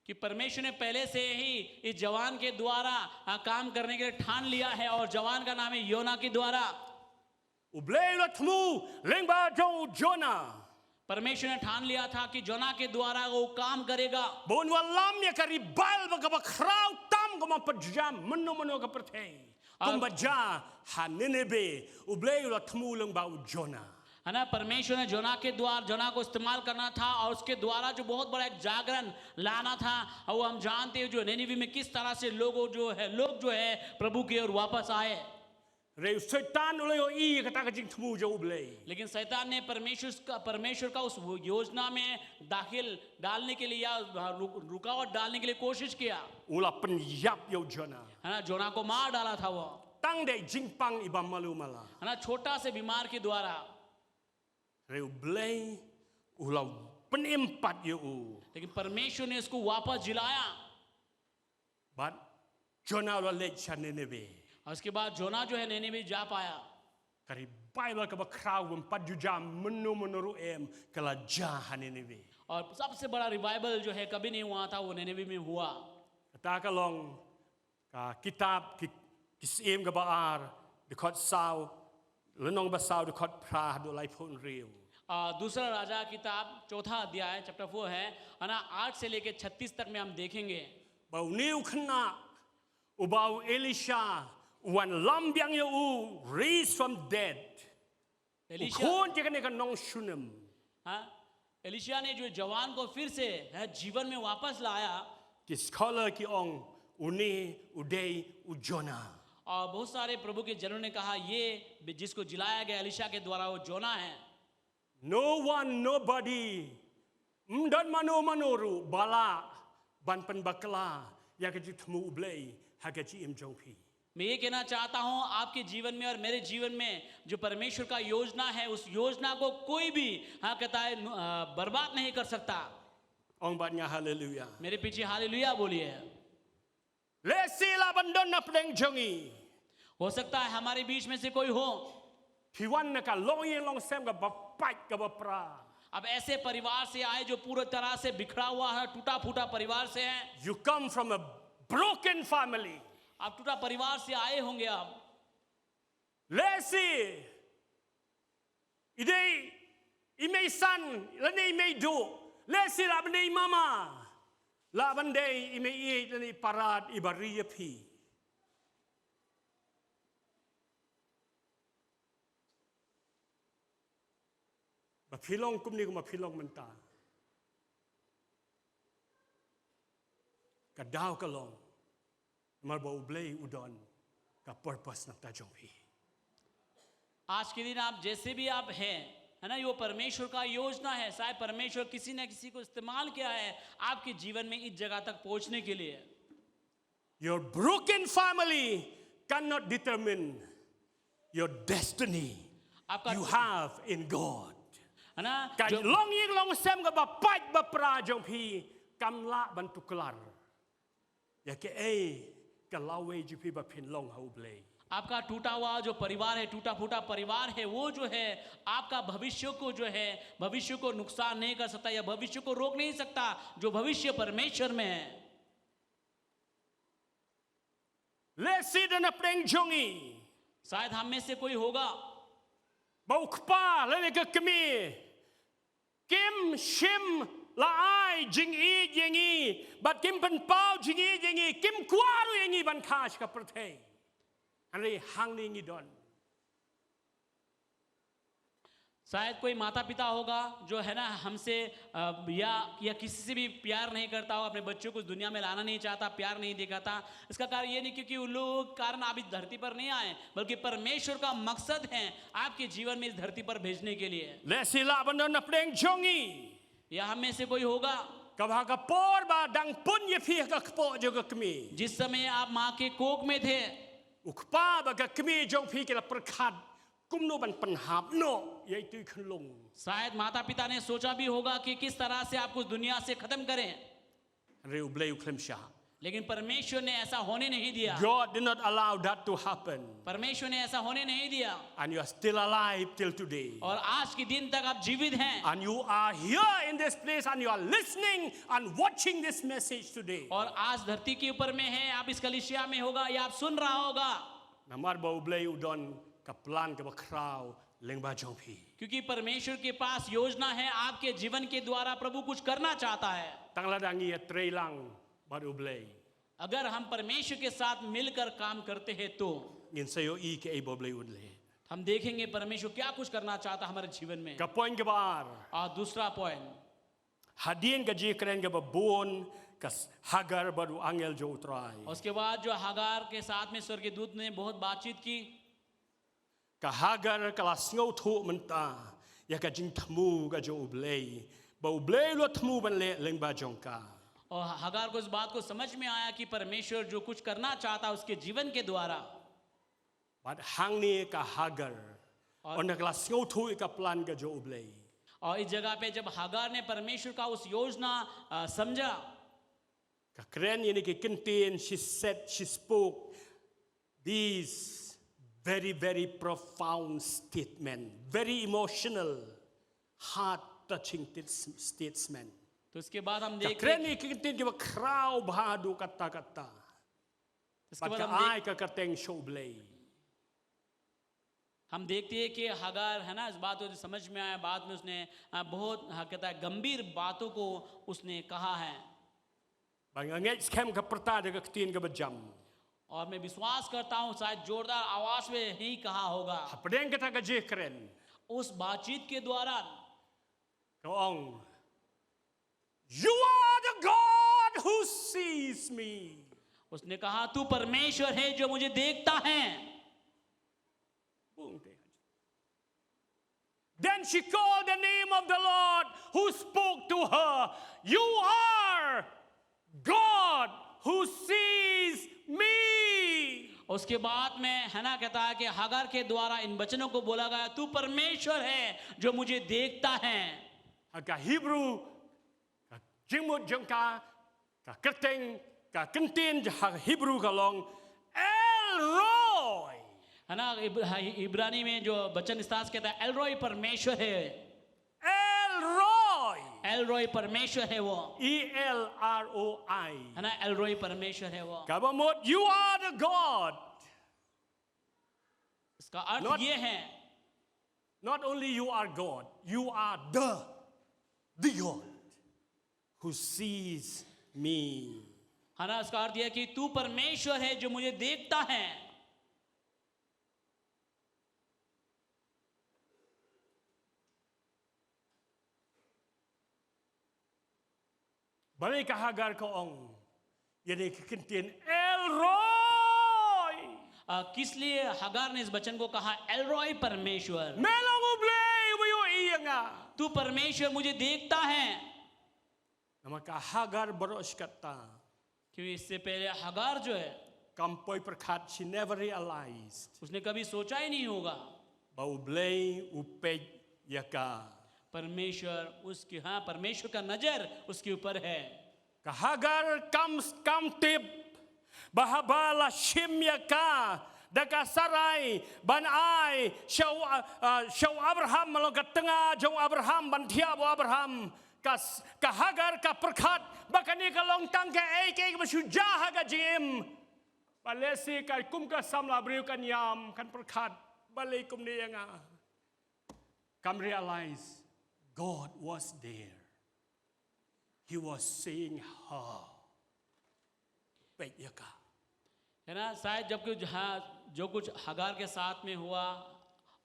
कि परमेश्वर ने पहले से ही इस जवान के द्वारा काम करने के लिए ठान लिया है और जवान का नाम है योना के द्वारा। उबले उला थमू लिंग बा जो जोना परमेश्वर ने ठान लिया था कि जोना के द्वारा वो काम करेगा। बोन वालाम या करी बाल बगा खराव तम को मा पजाम मनो का प्रथे तुम बजा हानिनेबे उबले उला थमू लिंग बा जोना है ना, परमेश्वर ने जोना को इस्तेमाल करना था और उसके द्वारा जो बहुत बड़ा एक जागरण लाना था। और वो हम जानते हैं जो निनिवे में किस तरह से लोग जो है प्रभु की ओर वापस आए। रे शैतान उले ओ ई कता का जिंग थमू जो उबले लेकिन शैतान ने परमेश्वर का उस योजना में दाखिल डालने के लिए या रुकावट डालने के लिए कोशिश किया। उला पन याप यो जोना है ना, जोना को मार डाला था वो, तंग दे जिंग पंग इबा मालू माला है ना, छोटा से बीमार के द्वारा। रे उबले उला पन एम्pat यो लेकिन परमेश्वर ने उसको वापस जिलाया। बट जोना उला ले छनेनेबे और उसके बाद जोना जो है निनिवे जा पाया। करी बाइबल का बखराव बम पजुजा मनो रू एम कला जा हनेनेबे और सबसे बड़ा रिवाइवल जो है कभी नहीं हुआ था, वो निनिवे में हुआ। कता का लोंग का किताब कि किस एम का बार दिखत साव लनोंग बा साव दिखत प्रा दो लाइफोन रियो दूसरा राजा किताब 4 अध्याय चैप्टर 4 है ना, 8 से लेके 36 तक में हम देखेंगे। बाउ न्यू खन्ना उबाउ एलिशा वन लम्ब्यांग यो उ raised from dead एलिशा कौन जगने का नोंग सुनम एलिशा ने जो जवान को फिर से जीवन में वापस लाया। किस कॉलर की ओंग उन्ने उदे उजोना और बहुत सारे प्रभु के जनों ने कहा ये जिसको जिलाया गया एलिशा के द्वारा वो जोना है। No one, nobody. Mdan manoru bala banpan bakla yakaji thmu ublei hagaji imjongpi. मैं ये कहना चाहता हूं आपके जीवन में और मेरे जीवन में जो परमेश्वर का योजना है उस योजना को कोई भी कहता है बर्बाद नहीं कर सकता। Ong banya hallelujah. मेरे पीछे हालेलुया बोलिए। Le sila bandon na pleng jongi. हो सकता है हमारे बीच में से कोई हो, Piwan na ka long yen long sem ka bapai ka bapra. अब ऐसे परिवार से आए जो पूरी तरह से बिखरा हुआ है, टूटा फूटा परिवार से है। You come from a broken family. आप टूटा परिवार से आए होंगे आप। Lesi idei imei san lani imei do lesi la bande mama la bande imei lani parad ibariya pi ma philong kumni ko ma philong manta ka daw ka long mar ba ublei udon ka purpose na ta jong pi. आज के दिन आप जैसे भी आप हैं, है ना, ये वो परमेश्वर का योजना है। शायद परमेश्वर किसी न किसी को इस्तेमाल किया है आपके जीवन में इस जगह तक पहुंचने के लिए। Your broken family cannot determine your destiny आपका you have in God. है ना, Ka long ying long sem ka ba pat ba pra jong pi kam la ban tuklar. Ya ke ka lawe ju pi ba pin long ho blei. आपका टूटा हुआ जो परिवार है, टूटा फूटा परिवार है, वो जो है आपका भविष्य को जो है भविष्य को नुकसान नहीं कर सकता या भविष्य को रोक नहीं सकता जो भविष्य परमेश्वर में है। Le si dan pleng jongi शायद हम में से कोई होगा ba ukpa le ka kemi Kim Shim La Ai Jing E Yengi, but Kim Pen Pao Jing E Yengi, Kim Kwaru Yengi Ban Kash Ka Prate. And they hang Yengi Don. शायद कोई माता पिता होगा जो है ना हमसे या किसी से भी प्यार नहीं करता हो, अपने बच्चों को दुनिया में लाना नहीं चाहता, प्यार नहीं दिखाता। इसका कारण ये नहीं क्योंकि उन लोगों के कारण आप इस धरती पर नहीं आए, बल्कि परमेश्वर का मकसद है आपके जीवन में इस धरती पर भेजने के लिए। Lesila Bandon Apdeng Jongi. या हम में से कोई होगा Kabha ka por ba dang pun ye phi ka kpo jo ka kmi. जिस समय आप माँ के कोख में थे, Ukpa ba ka kmi jong phi ke la prakhat. Kum no ban panhap no ye tu khlung. शायद माता पिता ने सोचा भी होगा कि किस तरह से आपको दुनिया से खत्म करें, Re ublei uklem sha. लेकिन परमेश्वर ने ऐसा होने नहीं दिया। God did not allow that to happen. परमेश्वर ने ऐसा होने नहीं दिया And you are still alive till today. और आज के दिन तक आप जीवित हैं And you are here in this place and you are listening and watching this message today. और आज धरती के ऊपर में है, आप इस कलीसिया में होगा या आप सुन रहा होगा, Namar ba ublei udon ka plan ka ba kraw lengba jong phi. क्योंकि परमेश्वर के पास योजना है आपके जीवन के द्वारा। प्रभु कुछ करना चाहता है। Tangla dangi ya trailang ba ublei. अगर हम परमेश्वर के साथ मिलकर काम करते हैं तो Ngin sayo I ke ebo ublei udle. हम देखेंगे परमेश्वर क्या कुछ करना चाहता है हमारे जीवन में। Ka point ka bar. और दूसरा point, Hadien ka ji kren ka ba bon ka Hagar baru angel jo utrai. उसके बाद जो हागार के साथ में स्वर्गदूत ने बहुत बातचीत की। Ka Hagar ka la sngo thu menta ya ka jing thmu ka jo ublei. Ba ublei lo thmu ban le lengba jong ka. और हागार को इस बात को समझ में आया कि परमेश्वर जो कुछ करना चाहता है उसके जीवन के द्वारा। But hang ni ka Hagar. On ka la sngo thu ka plan ka jo ublei. और इस जगह पे जब हागार ने परमेश्वर का उस योजना समझा, Ka kren ni ki kintin she said she spoke these very profound statement, very emotional, heart touching statement. तो इसके बाद हम Ka देखते kren ni ki kintin ki ba kraw bhadu kata. इसके But बाद ka ai ka kateng show blay. हम देखते हैं कि हागार है ना, इस बात को समझ में आया। बाद में उसने बहुत कहता है गंभीर बातों को उसने कहा है। Bang angel scam ka perta de ka kitin ka bajam. और मैं विश्वास करता हूँ शायद जोरदार आवाज में ही कहा होगा। Padeng kata ka je kren. उस बातचीत के द्वारा Ka ong. You are the God who sees me. उसने कहा तू परमेश्वर है जो मुझे देखता है। Then she called the name of the Lord who spoke to her. You are God who sees me. उसके बाद में है ना कहता है कि हागार के द्वारा इन वचनों को बोला गया, तू परमेश्वर है जो मुझे देखता है। Ka Hebrew, ka jingmut jengka, ka kerteng, ka kentin ha Hebrew ka long El Roy. है ना, इब्रानी में जो वचन स्थान कहता है एलरोय परमेश्वर है। El Roy. एलरोय परमेश्वर है वो, E-L-R-O-I. है ना, एलरोय परमेश्वर है वो। Kabamot, you are the God. इसका अर्थ Not- ये है, Not only you are God, you are the God who sees me. है ना, इसका अर्थ ये है कि तू परमेश्वर है जो मुझे देखता है। Balik ka Hagar ka ong. Yan ay kikintin, El Roy! किस लिए हागार ने इस वचन को कहा एलरोय परमेश्वर? Melang ublay, ubayo iya nga. तू परमेश्वर मुझे देखता है। Nama ka Hagar baros kata. क्योंकि इससे पहले हागार जो है Kampoy perkat, she never realized. उसने कभी सोचा ही नहीं होगा Ba ublay, upay, yaka. परमेश्वर उसकी, हाँ परमेश्वर का नजर उसके ऊपर है। Ka Hagar kam tip. Bahabala shimya ka. Daka saray, banay, shaw Abraham, malong katenga, jong Abraham, bantiabo Abraham. Ka Hagar ka perkat, baka ni kalong tang ka ay masujaha ka jim. Palesi ka kum ka samla briu kan yam, kan perkat, balik kum niya nga. Come realize, God was there. He was seeing her. Petyaka. है ना, शायद जबकि जो कुछ हगार के साथ में हुआ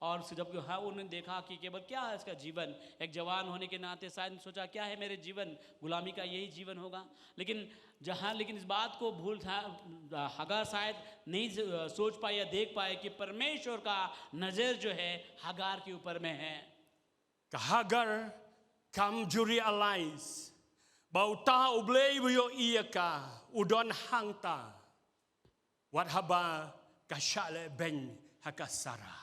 और जबकि उन्होंने देखा कि केवल क्या है इसका जीवन, एक जवान होने के नाते शायद सोचा क्या है मेरे जीवन, गुलामी का यही जीवन होगा। लेकिन इस बात को हगार शायद नहीं सोच पाए या देख पाए कि परमेश्वर का नजर जो है हगार के ऊपर में है। Hagar come to realize bauta ublei buyo iyaka udon hangta wat haba kashale ben hakasara.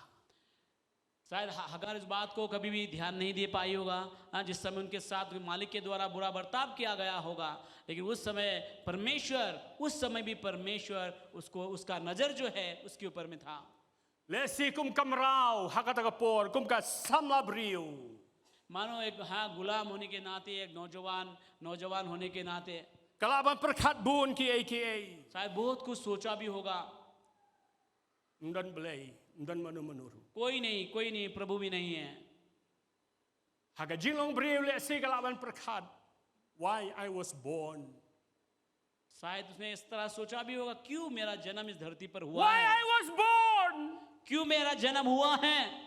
शायद हगार इस बात को कभी भी ध्यान नहीं दे पाई होगा जिस समय उनके साथ मालिक के द्वारा बुरा बर्ताव किया गया होगा, लेकिन उस समय भी परमेश्वर उसका नजर जो है उसके ऊपर में था। Lesi kum kamrau hakatagapor kum ka samabriu. मानो एक गुलाम होने के नाते, एक नौजवान होने के नाते Kalaban perkat bun ki aka. शायद बहुत कुछ सोचा भी होगा। Ndan belai, ndan manu-manuru. कोई नहीं, प्रभु भी नहीं है। Haga jinglong briu lesi kalaban perkat. Why I was born. शायद उसने इस तरह सोचा भी होगा, क्यों मेरा जन्म इस धरती पर हुआ Why है, I was born. क्यों मेरा जन्म हुआ है,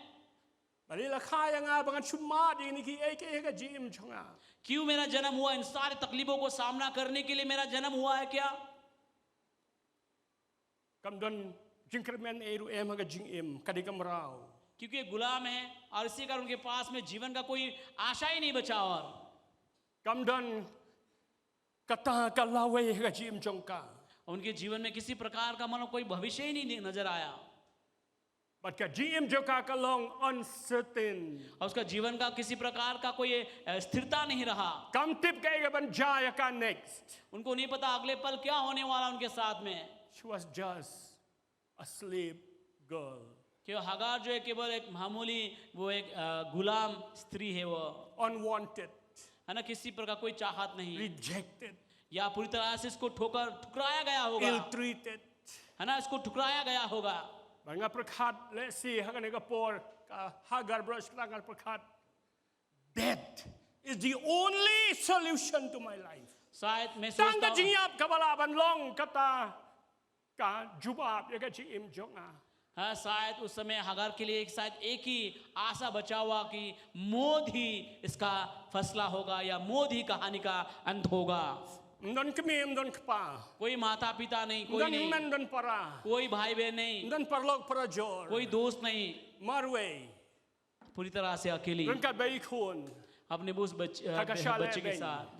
Bali la kaya nga bangan chuma di ni ki aka ka jim chunga. क्यों मेरा जन्म हुआ, इन सारे तकलीफों को सामना करने के लिए मेरा जन्म हुआ है क्या? Kamdon jingkremen eru em haga jing em kadikam rao. क्योंकि एक गुलाम है और इसी कारण उनके पास में जीवन का कोई आशा ही नहीं बचा। और Kamdon kata kalawe haga jim chungka. उनके जीवन में किसी प्रकार का मानो कोई भविष्य ही नहीं नजर आया But ka jim joka kalong uncertain. और उसका जीवन का किसी प्रकार का कोई स्थिरता नहीं रहा। Kam tip ka ega ban jaya ka next. उनको नहीं पता अगले पल क्या होने वाला उनके साथ में। She was just a slave girl. कि हगार जो है केवल एक मामूली वो एक गुलाम स्त्री है, वो Unwanted. है ना, किसी प्रकार कोई चाहत नहीं, Rejected. या पूरी तरह से इसको ठुकराया गया होगा, Ill-treated. है ना, इसको ठुकराया गया होगा। Banga perkat lesi haga negapor ka Hagar brush langar perkat. Death is the only solution to my life. शायद मैं Tanga सोचता हूँ jingyap kabalaban long kata ka jubab yaga jim jonga. हाँ, शायद उस समय हगार के लिए शायद एक ही आशा बचा हुआ कि मौत ही इसका फैसला होगा या मौत ही कहानी का अंत होगा। Ndon kami ndon kpa. कोई माता पिता नहीं, कोई Ndon नहीं, men ndon para. कोई भाई बहन नहीं, Ndon parlog para jor. कोई दोस्त नहीं, Marway. पूरी तरह से अकेली Ndon ka bayikun. अपने उस बच्चे के साथ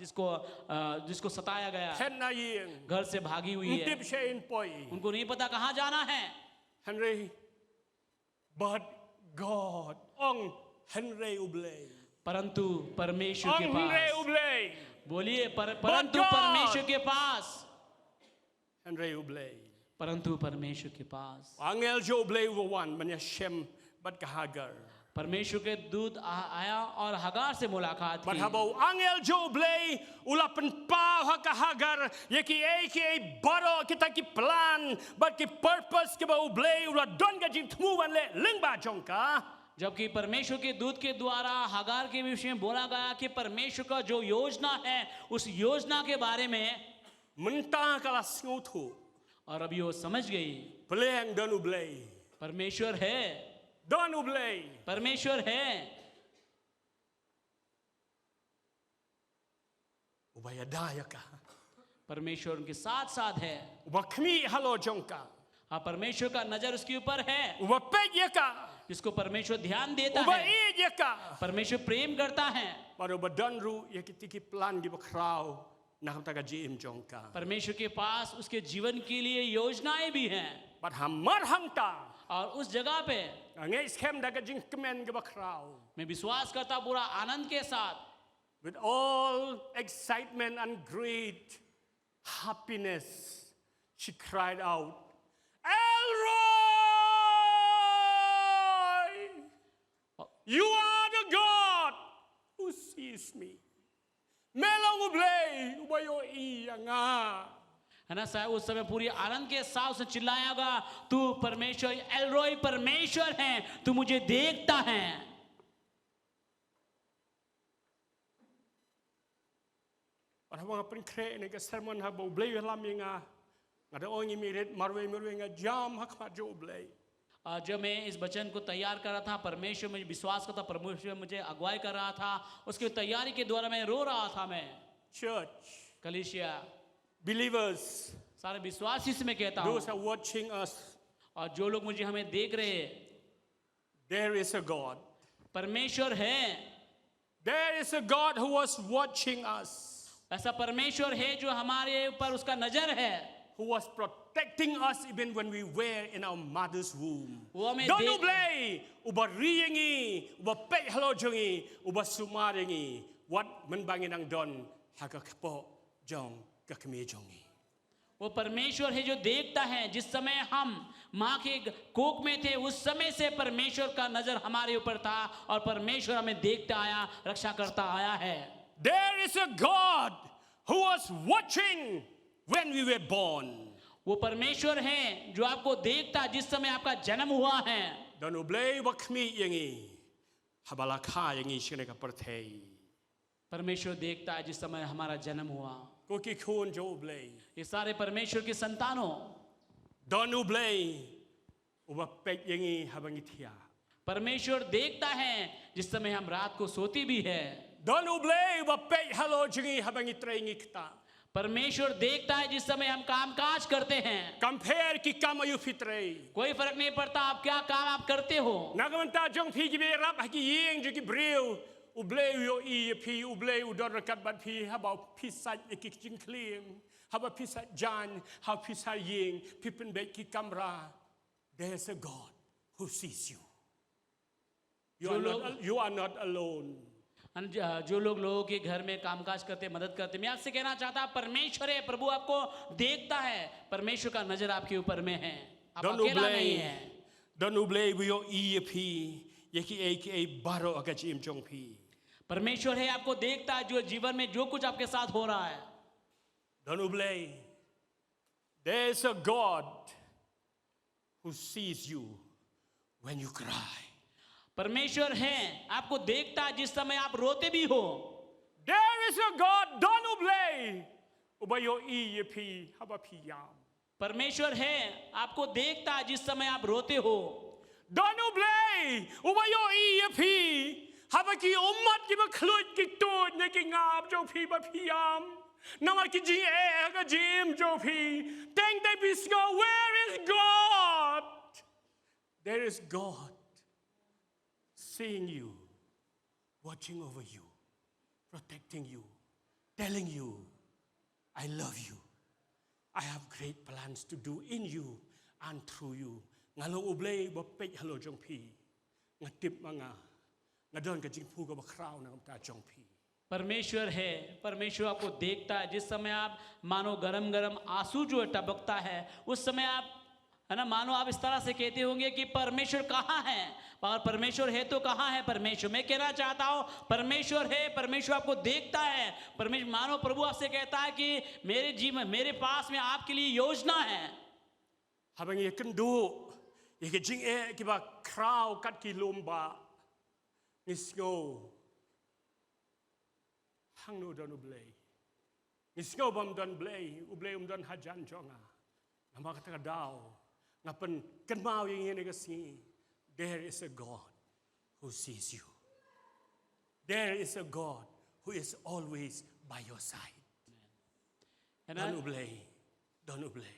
जिसको सताया गया, Hen na ying. घर से भागी हुई है, Ntip siya in poi. उनको नहीं पता कहाँ जाना है। Henry. But God. Ong Henry ublay. परंतु परमेश्वर के Ong Henry पास, ublay. बोलिए परंतु God. परमेश्वर के पास, Henry ublay. परंतु परमेश्वर के पास Angel jo ublay uwan. Manya Shem. But ka Hagar. परमेश्वर के दूत आया और हगार से मुलाकात But की। habaw angel jo ublay ulapan pa ha ka Hagar yaki aka baro kita ki plan but ki purpose ki ba ublay ula don ga jin tmuwan le lingba jongka. जबकि परमेश्वर के दूत के द्वारा हगार के विषय में बोला गया कि परमेश्वर का जो योजना है उस योजना के बारे में, Menta kalas ngutu. और अभी वो समझ गई Pleng don ublay. परमेश्वर है, Don ublay. परमेश्वर है, Ubaya daya ka. परमेश्वर उनके साथ साथ है। Uba kmi halo jongka. हाँ, परमेश्वर का नजर उसके ऊपर है, Uba pegya ka. जिसको परमेश्वर ध्यान देता Uba है, idya ka. परमेश्वर प्रेम करता है। Pero uba donru yakitiki plan gi bakraw nakamta ka jim jongka. परमेश्वर के पास उसके जीवन के लिए योजनाएं भी हैं, But hamar hangta. और उस जगह पे Ngay iskem daga jing kemen gi bakraw. मैं विश्वास करता पूरा आनंद के साथ, With all excitement and great happiness, she cried out, Elroy! You are the God who sees me. Melong ublay, ubayo iya nga. है ना, शायद उस समय पूरी आनंद के साथ उसने चिल्लाया होगा, तू परमेश्वर, एलरोई परमेश्वर है, तू मुझे देखता है। hawang pengkre ni ke sermon ha bo blei lam yinga ngada ongi miret marwe nga jam ha khmat jo blei जब मैं इस वचन को तैयार कर रहा था, परमेश्वर मुझे विश्वास करता, परमेश्वर मुझे अगुवाई कर रहा था, उसकी तैयारी के द्वारा मैं रो रहा था। मैं church कलीसिया believers सारे विश्वासी से मैं कहता हूँ, those are watching us और जो लोग मुझे हमें देख रहे हैं, there is a God परमेश्वर है, there is a God who was watching us ऐसा परमेश्वर है जो हमारे ऊपर उसका नजर है, who was protecting us even when we were in our mother's womb. वो हमें Don't देख blame uba riingi uba pe hello jungi uba sumaringi what men bangin ang don hagakpo jong kakmi jongi. वो परमेश्वर है जो देखता है। जिस समय हम माँ के कोख में थे उस समय से परमेश्वर का नजर हमारे ऊपर था और परमेश्वर हमें देखता आया, रक्षा करता आया है। There is a God who was watching when we were born. वो परमेश्वर है जो आपको देखता जिस समय आपका जन्म हुआ है। Don't blame wakmi yangi habalakha yangi shine ka parthei. परमेश्वर देखता है जिस समय हमारा जन्म हुआ। Koki khun jo blame. ये सारे परमेश्वर के संतानों, Don't blame uba pe yangi habangithia. परमेश्वर देखता है जिस समय हम रात को सोती भी है। Don't blame uba pe hello jungi habangitrei kita. परमेश्वर देखता है जिस समय हम काम काज करते हैं। Compare ki kamayu fitrei. कोई फर्क नहीं पड़ता आप क्या काम आप करते हो। Nagamanta jong pi gibe rap haki yeng juki bril ublei yo I pi ublei udor rakat bat pi haba pisat ekik jing klim haba pisat jan ha pisat yeng pipin bet ki kamra. There's a God who sees you. You are not alone. जो लोग लोगों के घर में कामकाज करते मदद करते, मैं आपसे कहना चाहता परमेश्वर है, प्रभु आपको देखता है, परमेश्वर का नजर आपके ऊपर में है, आप अकेला नहीं है। Don't blame yo I pi yeki aka baro akachim jong pi. परमेश्वर है आपको देखता है जो जीवन में जो कुछ आपके साथ हो रहा है। Don't blame. There's a God who sees you when you cry. परमेश्वर है आपको देखता है जिस समय आप रोते भी हो। There is a God, don't blame. Ubayo I pi haba pi yam. परमेश्वर है आपको देखता है जिस समय आप रोते हो। Don't blame. Ubayo I pi haba ki ummat ki bakhlut ki tut ne ki ngab jo pi ba pi yam. Nama ki ji e ga jim jo pi. Thank the bisco. Where is God? There is God seeing you, watching over you, protecting you, telling you, I love you. I have great plans to do in you and through you. Ngalo ublay ba pe halo jong pi. Ngatip mga ngadon ka jing pu ka ba kraw na ta jong pi. परमेश्वर है, परमेश्वर आपको देखता है जिस समय आप मानो गरम गरम आंसू जो टपकता है उस समय आप है ना, मानो आप इस तरह से कहते होंगे कि परमेश्वर कहाँ है, और परमेश्वर है तो कहाँ है परमेश्वर। मैं कहना चाहता हूँ परमेश्वर है, परमेश्वर आपको देखता है। परमेश्वर मानो प्रभु आपसे कहता है कि मेरे जीवन मेरे पास में आपके लिए योजना है। Habang ikan do, ikan jing e ki ba kraw kat ki lomba. Nisgo. Hang no don ublay. Nisgo bam don blay, ublay don hajan jonga. Nama kata daw. Ngapen kenmau yang ini kasi. There is a God who sees you. There is a God who is always by your side. है ना? Don't blame.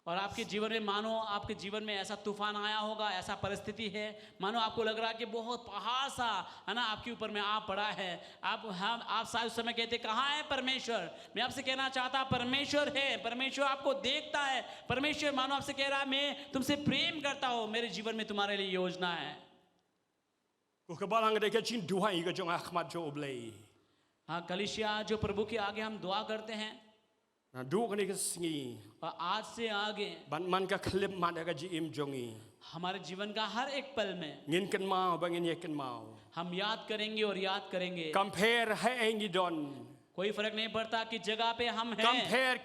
और आपके जीवन में मानो आपके जीवन में ऐसा तूफान आया होगा, ऐसा परिस्थिति है, मानो आपको लग रहा है कि बहुत पहाड़ सा है ना आपके ऊपर में आ पड़ा है। आप शायद उस समय कहते कहाँ है परमेश्वर। मैं आपसे कहना चाहता परमेश्वर है, परमेश्वर आपको देखता है। परमेश्वर मानो आपसे कह रहा है मैं तुमसे प्रेम करता हूँ, मेरे जीवन में तुम्हारे लिए योजना है। हाँ कलीसिया जो प्रभु के आगे हम दुआ करते हैं, और आज से आगे हमारे जीवन का हर एक पल में हम याद करेंगे और याद करेंगे। कोई फर्क नहीं पड़ता कि जगह पे हम हैं,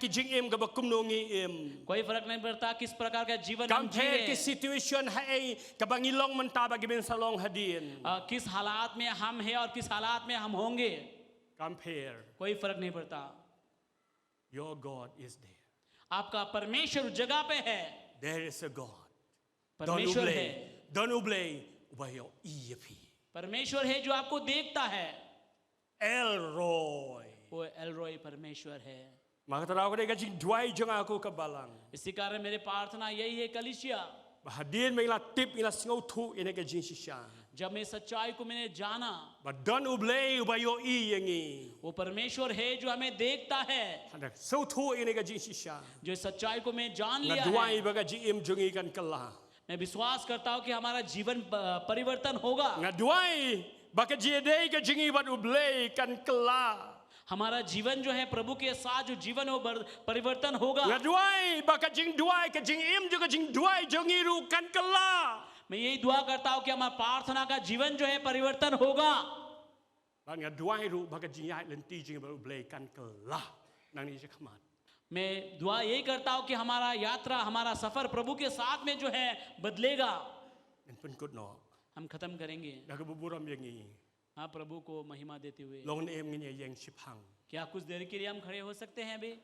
कोई फर्क नहीं पड़ता किस प्रकार का जीवन हम जी रहे हैं, किस हालात में हम हैं और किस हालात में हम होंगे, कोई फर्क नहीं पड़ता। Your God is there. आपका परमेश्वर उस जगह पे है, There is a God. परमेश्वर है, Don't oblay by your EFP. परमेश्वर है जो आपको देखता है, Elroy. वो एलरोय परमेश्वर है। Maka taraw ko dai kajing duay jong ako kabalang. इसी कारण मेरे प्रार्थना यही है कलीसिया, Bahadin may la tip ila singaw tu ina kajing sisya. जब मैं सच्चाई को मैंने जाना, But don't oblay by your yangi. वो परमेश्वर है जो हमें देखता है, Handa so tu ina kajing sisya. जो सच्चाई को मैं जान Na लिया duay है। baga jim jongi kan kala. मैं विश्वास करता हूँ कि हमारा जीवन परिवर्तन होगा, Na duay baka jidei kajing ibat oblay kan kala. हमारा जीवन जो है प्रभु के साथ जो जीवन है वो परिवर्तन होगा। Na duay baka jing duay kajing im jo kajing duay jongi ru kan kala. मैं यही दुआ करता हूँ कि हमारा प्रार्थना का जीवन जो है परिवर्तन होगा। Ban nga duay ru baka jing yai lenti jing ibat oblay kan kala. Nang ni kamat. मैं दुआ यही करता हूँ कि हमारा यात्रा, हमारा सफर प्रभु के साथ में जो है बदलेगा। En pun kut no. हम खत्म करेंगे। Daga buburam yangi. हाँ, प्रभु को महिमा देते हुए Long em ngi yang sipang. क्या कुछ देर के लिए हम खड़े हो सकते हैं अभी?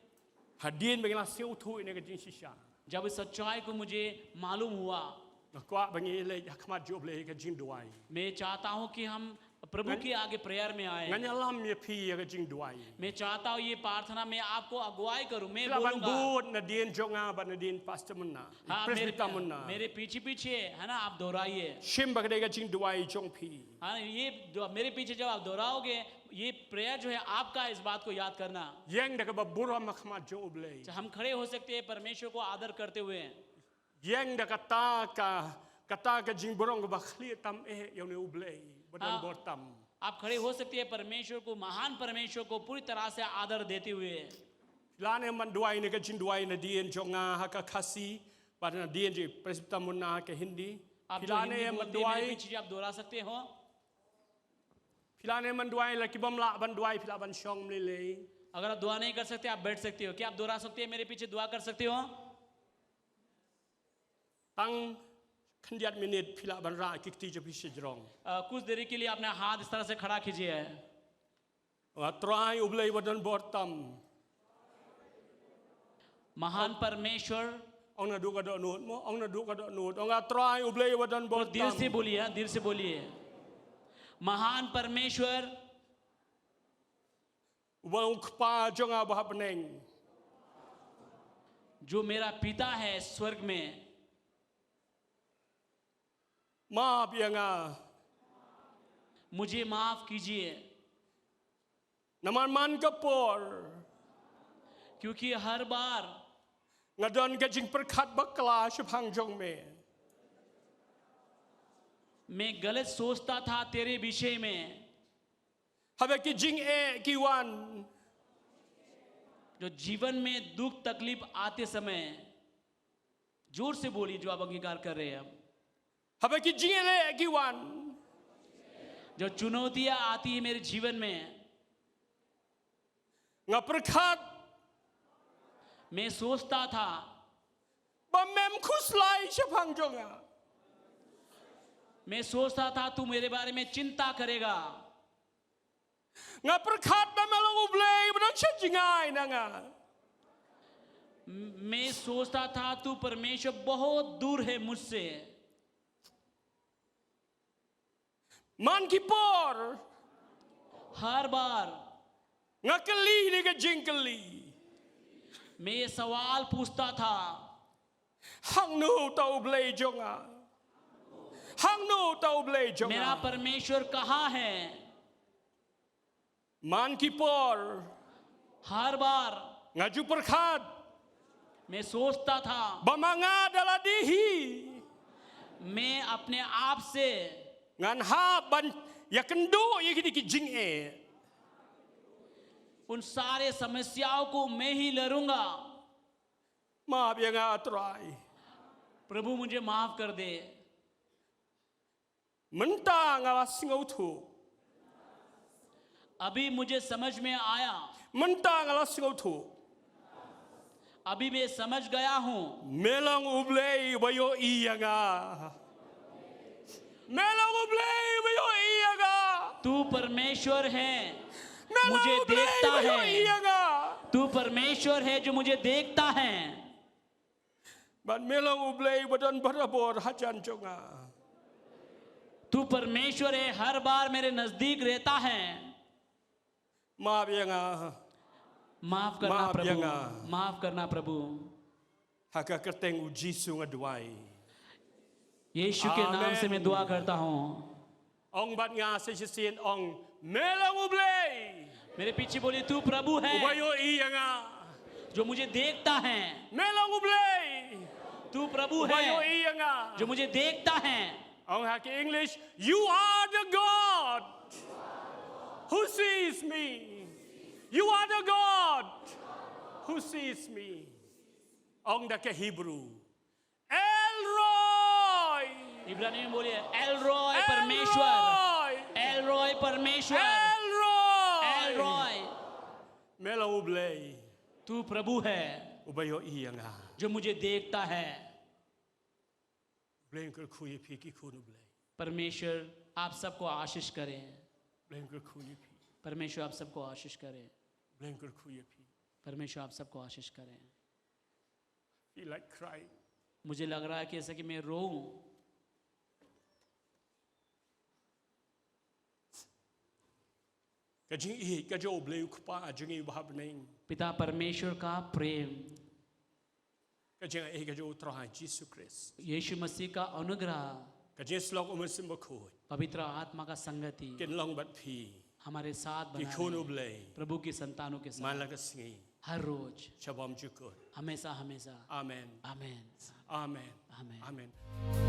Hadin bagi la siu tu ina kajing sisya. जब इस सच्चाई को मुझे मालूम हुआ, Na kwa bangi le yakmat job le kajing duay. मैं चाहता हूँ कि हम प्रभु के आगे प्रेयर में आए। Nganya lam ye pi kajing duay. मैं चाहता हूँ ये प्रार्थना में आपको अगुवाई करूँ, मैं Laban बोलूँगा। bud na din jonga ban na din pastor munna. हाँ, Presbyter munna. मेरे पीछे पीछे है ना, आप दोहराइए। Shim bagade kajing duay jong pi. हाँ, ये मेरे पीछे जब आप दोहराओगे, ये प्रेयर जो है आपका, इस बात को याद करना। Yang daga babura makmat jong oblay. हम खड़े हो सकते हैं परमेश्वर को आदर करते हुए। Yang daga kata kajing burong ba khli tam yaw ne oblay. Badan bortam. आप खड़े हो सकते हैं परमेश्वर को, महान परमेश्वर को पूरी तरह से आदर देते हुए। Lane man duay ne kajing duay na din jonga haka kasi. Ban na din ji presbyter munna ke Hindi. आप जो Pilane हिंदी man बोलते हैं, मेरे duay. पीछे आप दोहरा सकते हो। Pilane man duay la kibam la ban duay pila ban shong mlele. अगर आप दुआ नहीं कर सकते, आप बैठ सकते हो। क्या आप दोहरा सकते हैं? मेरे पीछे दुआ कर सकते हो। Tang kandiat minute pila ban ra kikti je pisi jrong. कुछ देरी के लिए अपने हाथ इस तरह से खड़ा कीजिए। Wa try oblay badan bortam. महान परमेश्वर, Ong na du ka do nut mo, ong na du ka do nut. Ong a try oblay badan और दिल से bortam. बोलिए, हाँ, दिल से बोलिए। महान परमेश्वर, Ubang kpa jonga bah peneng. जो मेरा पिता है स्वर्ग में, Maaf yanga. मुझे माफ कीजिए, Naman man kapor. क्योंकि हर बार Ngadon kajing perkat bakla shapang jong me. मैं गलत सोचता था तेरे विषय में। Habe ki jing kiwan. जो जीवन में दुख तकलीफ आते समय, जोर से बोलिए जो आप अंगीकार कर रहे हैं। Habe ki jing kiwan. जो चुनौतियां आती है मेरे जीवन में, Nga perkat मैं सोचता था bamem kuslai shapang jonga. मैं सोचता था तू मेरे बारे में चिंता करेगा। Nga perkat bamelong oblay badan shajingai nanga. मैं सोचता था तू परमेश्वर बहुत दूर है मुझसे। Man kipor. हर बार Nga kali ni kajing kali. मैं ये सवाल पूछता था, Hang nu ta oblay jonga. Hang nu ta oblay मेरा jonga. परमेश्वर कहाँ है? Man kipor. हर बार Ngaju perkat. मैं सोचता था, Bamanga daladihi. मैं अपने आप से Ngan ha ban yakendu yikidi ki jing उन सारे समस्याओं को मैं ही लड़ूंगा। Maaf yang atrai. प्रभु मुझे माफ कर दे। Mentang ngala singau tu. अभी मुझे समझ में आया, Mentang ngala singau tu. अभी मैं समझ गया हूँ। Melang ublay bayo iyanga. Melang ublay bayo iyanga. तू परमेश्वर है, Melang मुझे ublay देखता bayo है, iyanga. तू परमेश्वर है जो मुझे देखता है. Ban melang ublay badan barabor hajan jonga. तू परमेश्वर है, हर बार मेरे नजदीक रहता है. Maaf yanga. माफ करना माफ प्रभु, यंगा. माफ करना प्रभु. Haka kerteng uji sunga duai. यीशु के नाम से मैं दुआ करता हूँ. Ong bat nga sa sisin ong melang ublay. मेरे पीछे बोलिए तू प्रभु है Ubayo iyanga. जो मुझे देखता है. Melang ublay. तू प्रभु Ubayo है iyanga. जो मुझे देखता है. Ong haki English, you are the God who sees me. You are the God who sees me. Ong da ke Hebrew. El Roy. इब्रानी में बोलिए एल रॉय परमेश्वर. एल रॉय परमेश्वर. El Roy. L Roy. Melang ublay. तू प्रभु है Ubayo iyanga. जो मुझे देखता है. Blenker kuye piki kunu blay. परमेश्वर आप सबको आशीष करें. Blenker kuye pi. परमेश्वर आप सबको आशीष करें. Blenker kuye pi. परमेश्वर आप सबको आशीष करें. Feel like crying. मुझे लग रहा है कि ऐसा कि मैं रोऊं. Kajing i kajo blay ukpa jingi bahab ning. पिता परमेश्वर का प्रेम, Kajing i kajo traha Jesus Christ. यीशु मसीह का अनुग्रह, Kajing slok umasim bakoy. पवित्र आत्मा का संगति Ken long bat pi. हमारे साथ Ki बना kunu रहे. blay. प्रभु की संतानों के साथ Malakas ngi. हर रोज, Chabam jukut. हमेशा हमेशा. Amen. आमेन. Amen. आमेन. Amen.